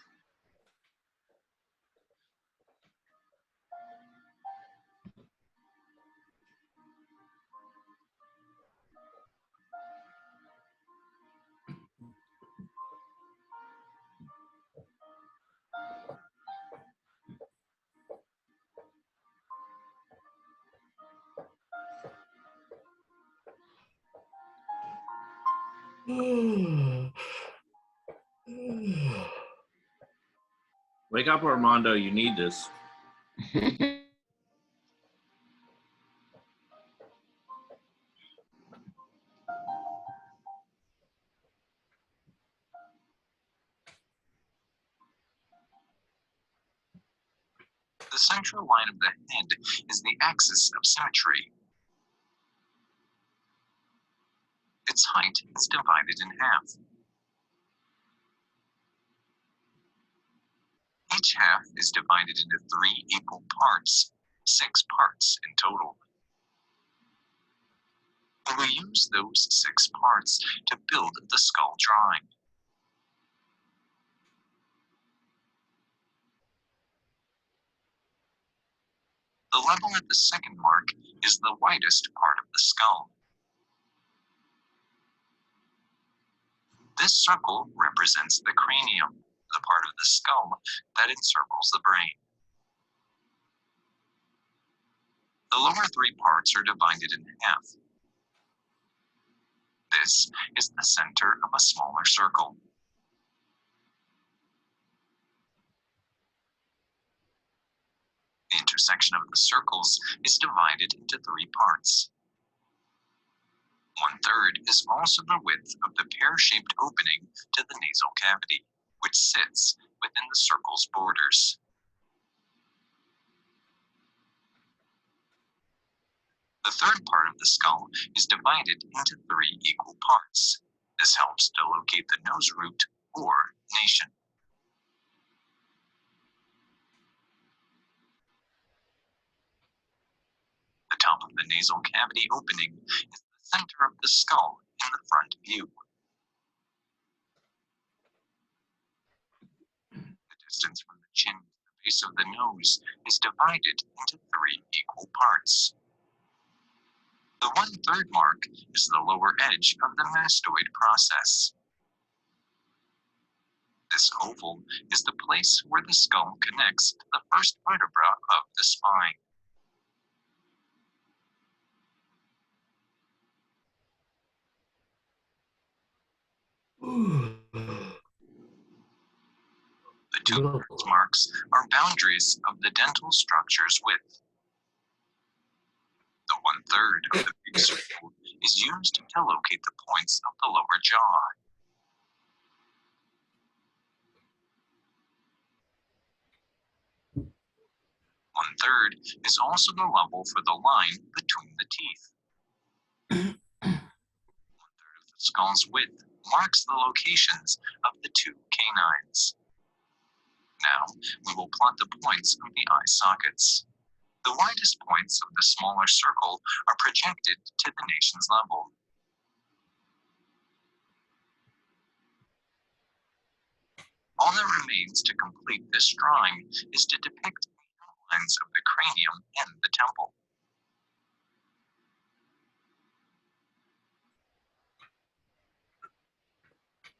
Wake up, Armando, you need this. The central line of the head is the axis of symmetry. Its height is divided in half. Each half is divided into 3 equal parts, 6 parts in total. We will use those 6 parts to build the skull drawing. The level at the second mark is the widest part of the skull. This circle represents the cranium, the part of the skull that encircles the brain. The lower 3 parts are divided in half. This is the center of a smaller circle. The intersection of the circles is divided into 3 parts. 1/3 is also the width of the pear-shaped opening to the nasal cavity, which sits within the circle's borders. The third part of the skull is divided into 3 equal parts. This helps to locate the nose root or nation. The top of the nasal cavity opening is the center of the skull in the front view. The distance from the chin to the base of the nose is divided into 3 equal parts. The 1/3 mark is the lower edge of the mastoid process. This oval is the place where the skull connects to the first vertebra of the spine. The 2 marks are boundaries of the dental structure's width. The 1/3 of the big circle is used to locate the points of the lower jaw. One-third is also the level for the line between the teeth. 1/3 of the skull's width marks the locations of the 2 canines. Now, we will plot the points of the eye sockets. The widest points of the smaller circle are projected to the nasion's level. All that remains to complete this drawing is to depict the outlines of the cranium and the temple.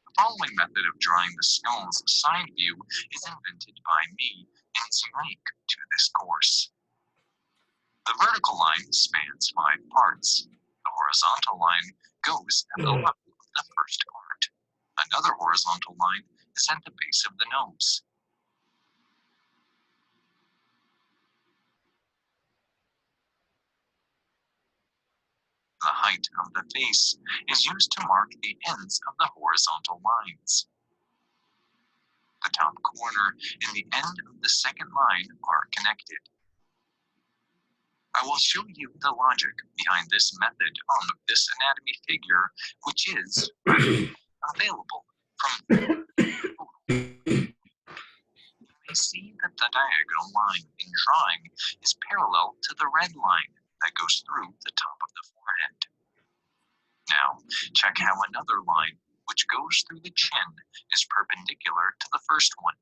The following method of drawing the skull's side view is invented by me and is unique to this course. The vertical line spans 5 parts. The horizontal line goes at the level of the first part. Another horizontal line is at the base of the nose. The height of the face is used to mark the ends of the horizontal lines. The top corner and the end of the second line are connected. I will show you the logic behind this method on this anatomy figure, which is available from. You may see that the diagonal line in drawing is parallel to the red line that goes through the top of the forehead. Now, check how another line, which goes through the chin, is perpendicular to the first one.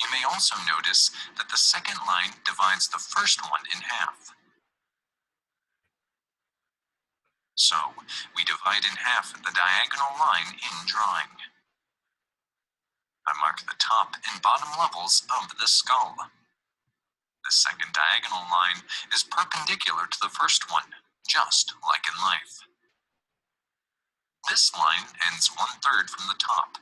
You may also notice that the second line divides the first one in half. So, we divide in half the diagonal line in drawing. I mark the top and bottom levels of the skull. The second diagonal line is perpendicular to the first one, just like in life. This line ends 1/3 from the top.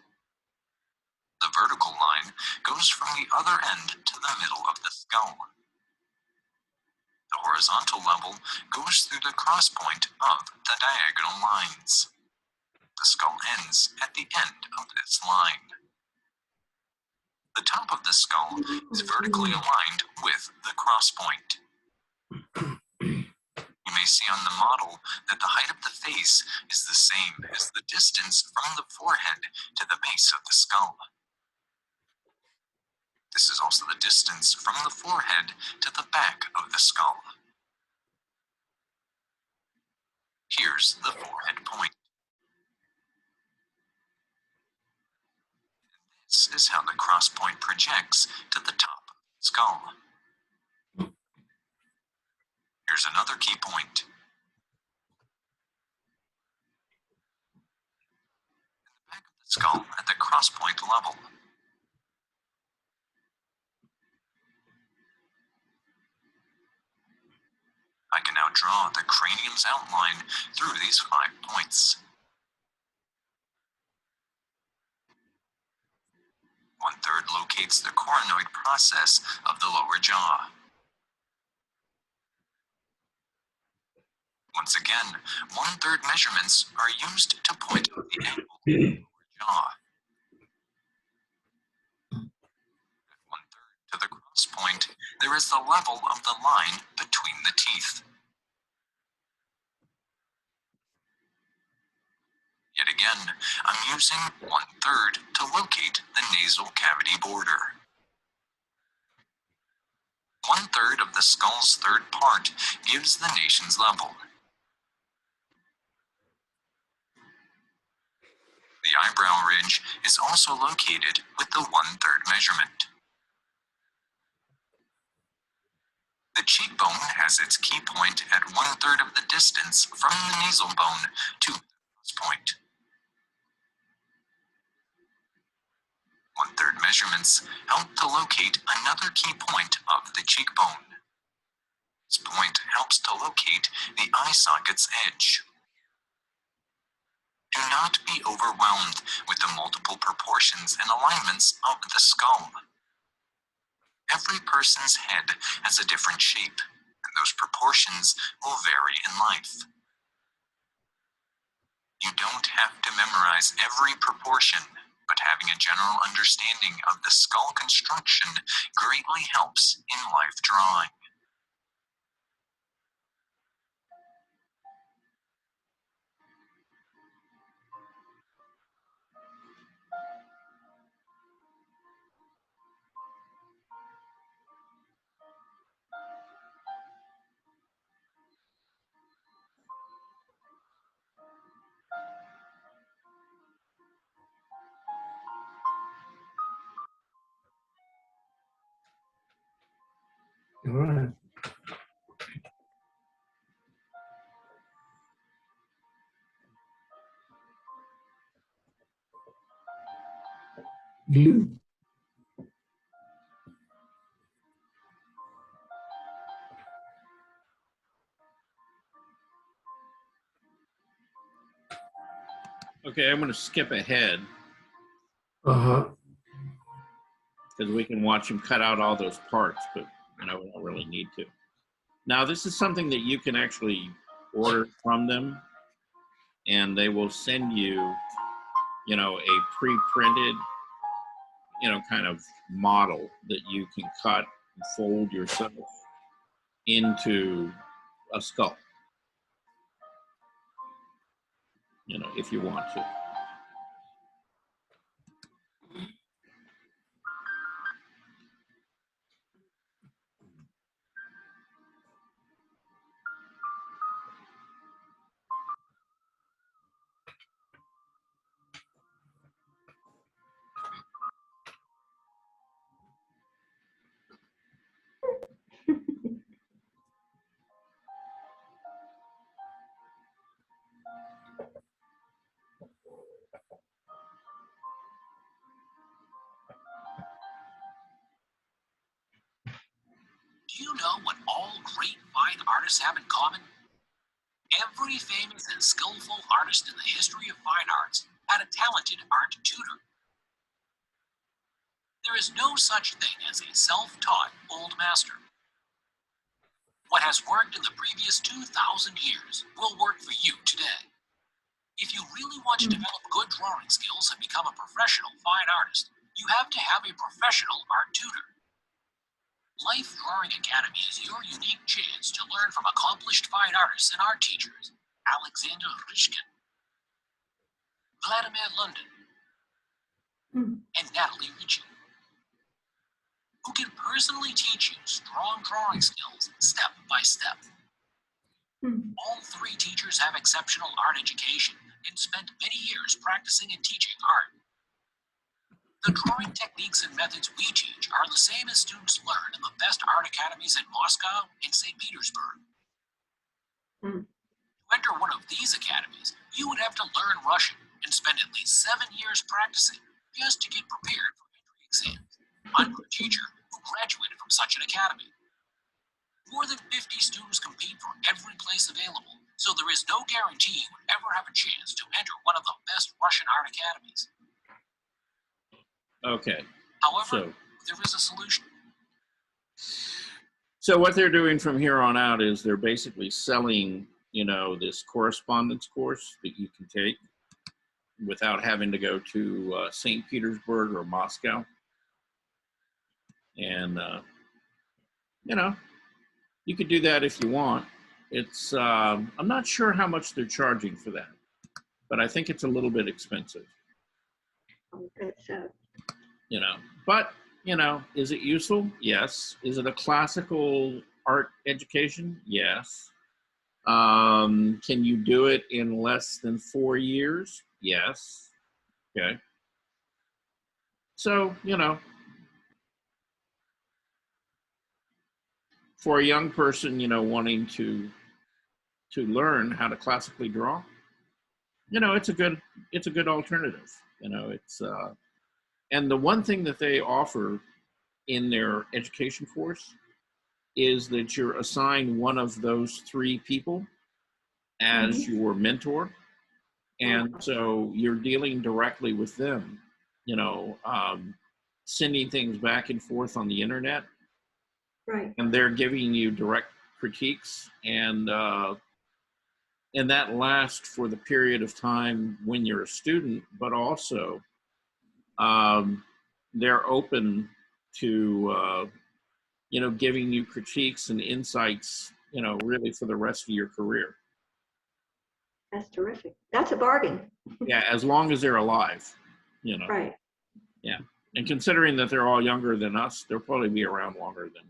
The vertical line goes from the other end to the middle of the skull. The horizontal level goes through the cross point of the diagonal lines. The skull ends at the end of this line. The top of the skull is vertically aligned with the cross point. You may see on the model that the height of the face is the same as the distance from the forehead to the base of the skull. This is also the distance from the forehead to the back of the skull. Here's the forehead point. This is how the cross point projects to the top of the skull. Here's another key point. In the back of the skull at the cross point level. I can now draw the cranium's outline through these 5 points. 1/3 locates the coronoid process of the lower jaw. Once again, 1/3 measurements are used to point out the angle of the lower jaw. At 1/3 to the cross point, there is the level of the line between the teeth. Yet again, I'm using 1/3 to locate the nasal cavity border. 1/3 of the skull's third part gives the nasion's level. The eyebrow ridge is also located with the 1/3 measurement. The cheekbone has its key point at 1/3 of the distance from the nasal bone to the cross point. 1/3 measurements help to locate another key point of the cheekbone. This point helps to locate the eye socket's edge. Do not be overwhelmed with the multiple proportions and alignments of the skull. Every person's head has a different shape, and those proportions will vary in life. You don't have to memorize every proportion, but having a general understanding of the skull construction greatly helps in life drawing. All right. Glue. Okay, I'm going to skip ahead Uh-huh. because we can watch him cut out all those parts, but we don't really need to. Now, this is something that you can actually order from them, and they will send you, a pre-printed, kind of model that you can cut and fold yourself into a skull, if you want to. Do you know what all great fine artists have in common? Every famous and skillful artist in the history of fine arts had a talented art tutor. There is no such thing as a self-taught old master. What has worked in the previous 2,000 years will work for you today. If you really want to develop good drawing skills and become a professional fine artist, you have to have a professional art tutor. Life Drawing Academy is your unique chance to learn from accomplished fine artists and art teachers, Alexander Rishkin, Vladimir London, and Natalie Ricci, who can personally teach you strong drawing skills step by step. All three teachers have exceptional art education and spent many years practicing and teaching art. The drawing techniques and methods we teach are the same as students learn in the best art academies in Moscow and St. Petersburg. To enter one of these academies, you would have to learn Russian and spend at least 7 years practicing just to get prepared for entry exams. I'm a teacher who graduated from such an academy. More than 50 students compete for every place available, so there is no guarantee you would ever have a chance to enter one of the best Russian art academies. Okay. However, there is a solution. So what they're doing from here on out is they're basically selling, this correspondence course that you can take without having to go to St. Petersburg or Moscow. And, you could do that if you want. It's, I'm not sure how much they're charging for that, but I think it's a little bit expensive. But, is it useful? Yes. Is it a classical art education? Yes. Can you do it in less than 4 years? Yes. Okay. So, for a young person, wanting to learn how to classically draw, it's a good alternative. And the one thing that they offer in their education course is that you're assigned one of those 3 people as your mentor. And so you're dealing directly with them, sending things back and forth on the internet. Right. And they're giving you direct critiques, and that lasts for the period of time when you're a student, but also they're open to, giving you critiques and insights, really for the rest of your career. That's terrific. That's a bargain. Yeah, as long as they're alive, Right. Yeah. And considering that they're all younger than us, they'll probably be around longer than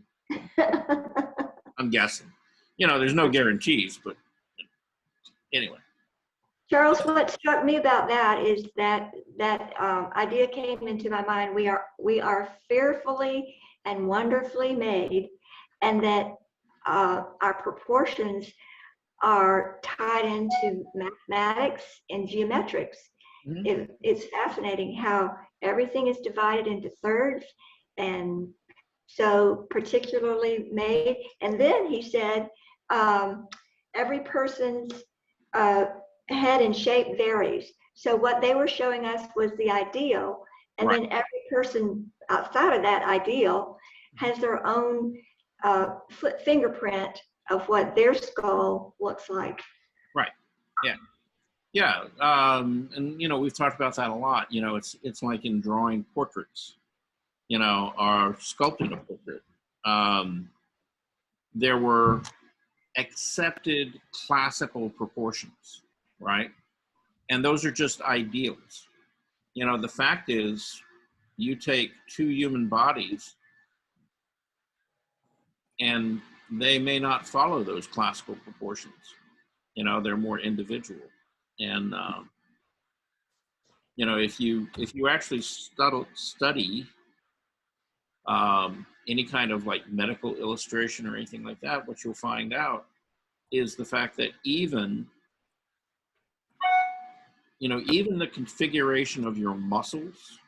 I'm guessing. There's no guarantees, but anyway. Charles, what struck me about that is that idea came into my mind. We are fearfully and wonderfully made, and that our proportions are tied into mathematics and geometrics. It's fascinating how everything is divided into thirds, and so particularly made. And then he said, every person's head and shape varies. So what they were showing us was the ideal, and then every person outside of that ideal has their own fingerprint of what their skull looks like. Right. Yeah. Yeah. And you know, we've talked about that a lot. You know, it's like in drawing portraits, you know, or sculpting a portrait. There were accepted classical proportions, right? And those are just ideals. You know, the fact is, you take two human bodies and they may not follow those classical proportions. You know, they're more individual. And, you know, if you actually study any kind of like medical illustration or anything like that, what you'll find out is the fact that even, you know, even the configuration of your muscles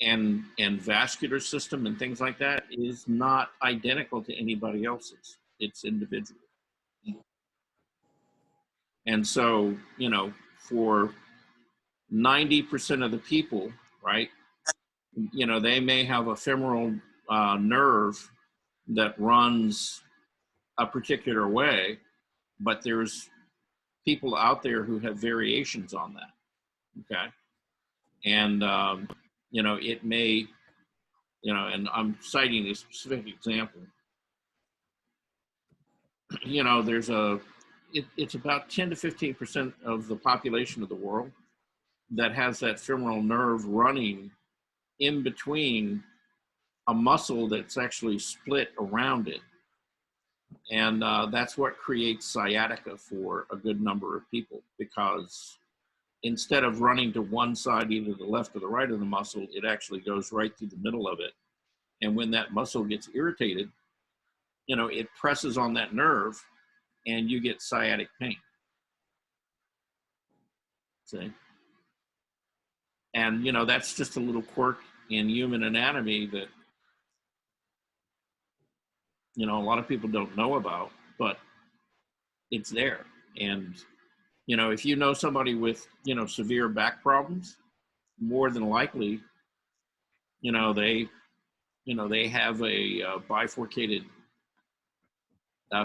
and vascular system and things like that is not identical to anybody else's. It's individual. And so, you know, for 90% of the people, right, you know, they may have a femoral nerve that runs a particular way, but there's people out there who have variations on that, okay? And, you know, it may, you know, and I'm citing a specific example. You know, there's it's about 10 to 15% of the population of the world that has that femoral nerve running in between a muscle that's actually split around it. And that's what creates sciatica for a good number of people, because instead of running to one side, either the left or the right of the muscle, it actually goes right through the middle of it. And when that muscle gets irritated, you know, it presses on that nerve and you get sciatic pain. See? And, you know, that's just a little quirk in human anatomy that, you know, a lot of people don't know about, but it's there. And, you know, if you know somebody with, you know, severe back problems, more than likely, you know, they have a bifurcated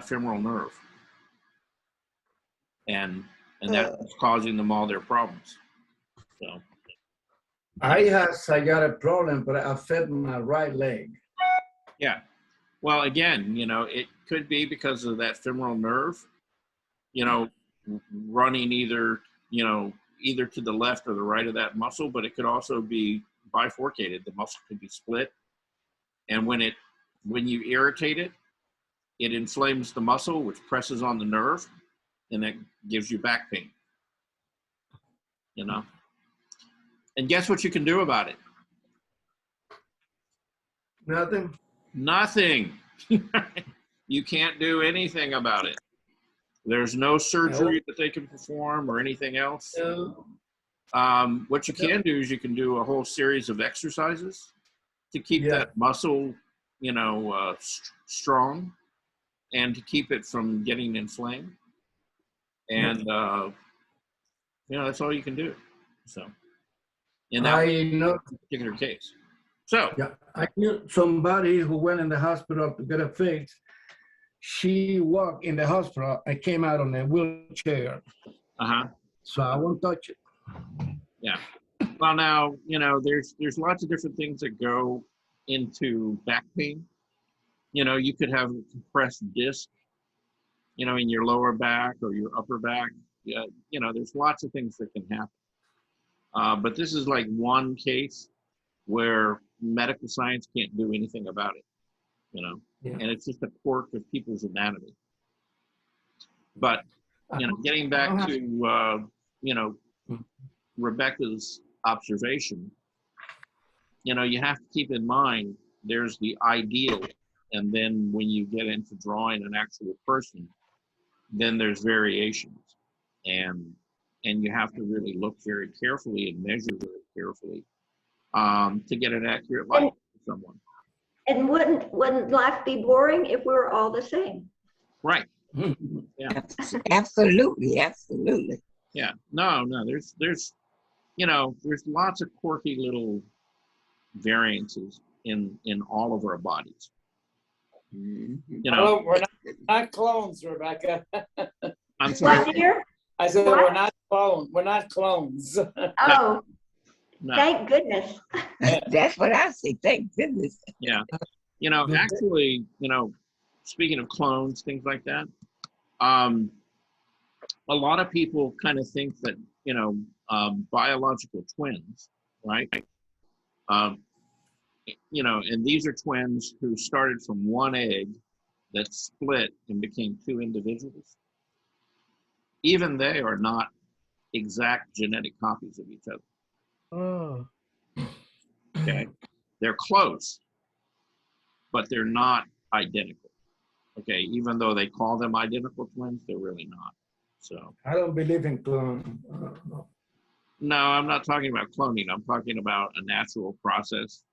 femoral nerve, and that's causing them all their problems. So I got a problem, but I affect my right leg. yeah, well, again, you know, it could be because of that femoral nerve, you know, running either to the left or the right of that muscle, but it could also be bifurcated. The muscle could be split, and when you irritate it, it inflames the muscle, which presses on the nerve, and that gives you back pain. You know, and guess what you can do about it? Nothing. Nothing. You can't do anything about it. There's no surgery that they can perform or anything else. What you can do is you can do a whole series of exercises to keep that muscle, you know, strong, and to keep it from getting inflamed. And, you know, that's all you can do. So, in that particular case. So, I knew somebody who went in the hospital to get a fix. She walked in the hospital and came out on a wheelchair. So I won't touch it. Yeah. Well, now, you know, there's lots of different things that go into back pain. You know, you could have a compressed disc, you know, in your lower back or your upper back. Yeah, you know, there's lots of things that can happen. But this is like one case where medical science can't do anything about it, you know, and it's just a quirk of people's anatomy. But, you know, getting back to, you know, Rebecca's observation, you know, you have to keep in mind there's the ideal, and then when you get into drawing an actual person, then there's variations, and you have to really look very carefully and measure very carefully to get an accurate light for someone. And wouldn't life be boring if we were all the same? Right. Yeah. Absolutely, absolutely. Yeah. No. There's there's lots of quirky little variances in all of our bodies. Well, we're not clones, Rebecca. I'm sorry. What, dear? I said What? we're not clones. We're not clones. Oh, No. thank goodness. That's what I say. Thank goodness. Yeah. Actually, speaking of clones, things like that, a lot of people kind of think that, biological twins, right? And these are twins who started from one egg that split and became two individuals. Even they are not exact genetic copies of each other. Oh. Okay. They're close, but they're not identical. Okay. Even though they call them identical twins, they're really not. So I don't believe in clone. no, I'm not talking about cloning. I'm talking about a natural process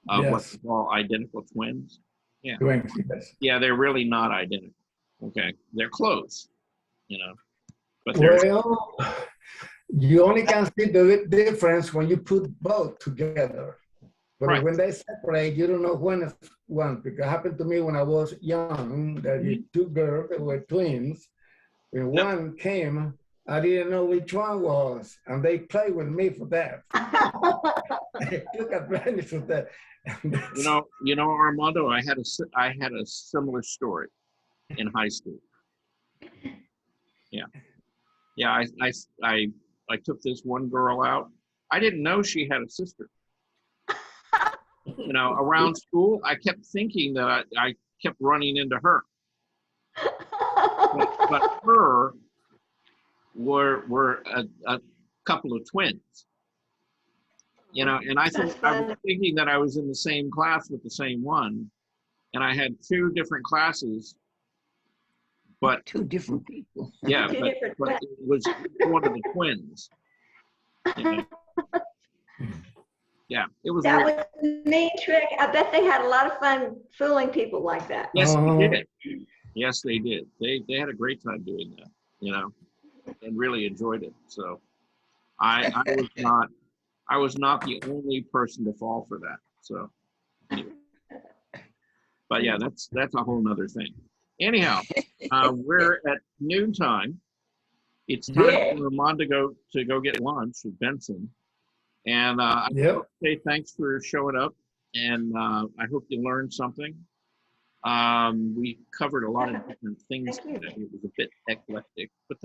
of what Yes. we call identical twins. Yeah. Twins, yes. Yeah, they're really not identical. Okay. They're close, but they're Well, you only can see the difference when you put both together. But right. when they separate, you don't know when it's one. Because it happened to me when I was young, that the two girls that were twins. When one came, I didn't know which one was. And they played with me for that. They took advantage of that. Armando, I had a similar story in high school. Yeah. Yeah, I took this one girl out. I didn't know she had a sister. Around school, I kept thinking that I kept running into her. But her were a couple of twins. And I was thinking that I was in the same class with the same one, and I had two different classes, but two different people. Yeah, but it was one of the twins. Yeah, it was. That was a neat trick. I bet they had a lot of fun fooling people like that. Yes, they did. Yes, they did. They had a great time doing that, and really enjoyed it. So I was not the only person to fall for that. So anyway. But yeah, that's a whole nother thing. Anyhow, we're at noontime. It's time for Armando to go get lunch with Benson. And I want to say thanks for showing up, and I hope you learned something. We covered a lot of different things today. It was a bit eclectic, but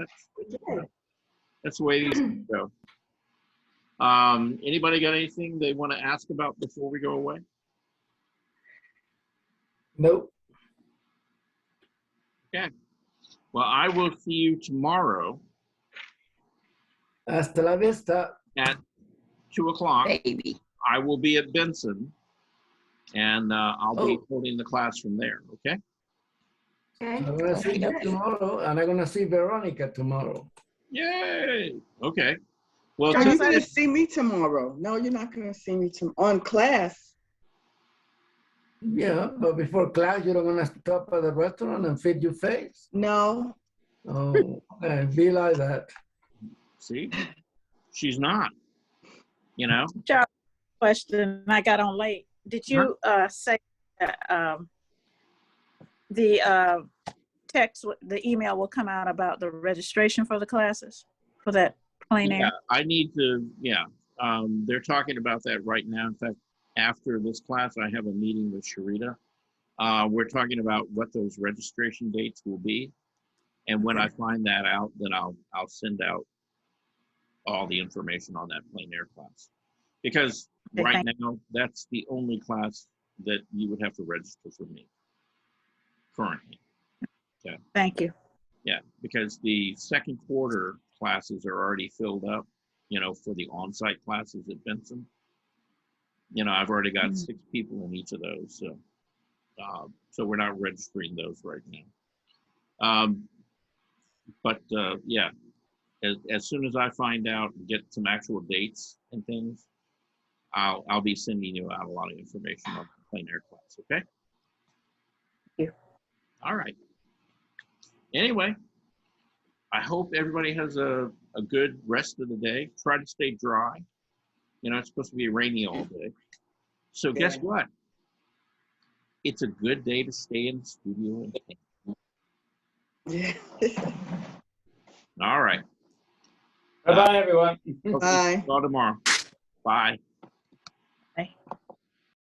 that's the way these things go. Anybody got anything they want to ask about before we go away? Nope. Okay. Well, I will see you tomorrow. Hasta la vista. At 2 o'clock. Baby. I will be at Benson, and I'll be holding the class from there. Okay. Okay. I'm gonna see you tomorrow, and I'm gonna see Veronica tomorrow. Yay! Okay. Well, are you gonna see me tomorrow? No, you're not gonna see me on class. Yeah, but before class, you don't want to stop at the restaurant and feed your face? No. Oh, okay. Be like that. See? She's not, Question, I got on late. Did you say that the text, the email will come out about the registration for the classes, for that plein air? Yeah, I need to, they're talking about that right now. In fact, after this class, I have a meeting with Sharita. We're talking about what those registration dates will be. And when I find that out, then I'll send out all the information on that plein air class. Because right now, that's the only class that you would have to register for me currently. Okay. Thank you. Yeah, because the second quarter classes are already filled up, for the on-site classes at Benson. I've already got 6 people in each of those, so we're not registering those right now. But yeah, as soon as I find out and get some actual dates and things, I'll be sending you out a lot of information on the plein air class. Okay. Thank you. All right. Anyway, I hope everybody has a good rest of the day. Try to stay dry. You know, it's supposed to be rainy all day. So guess what? It's a good day to stay in the studio and paint. Yeah. All right. Bye-bye, everyone. Bye. See you all tomorrow. Bye. Bye.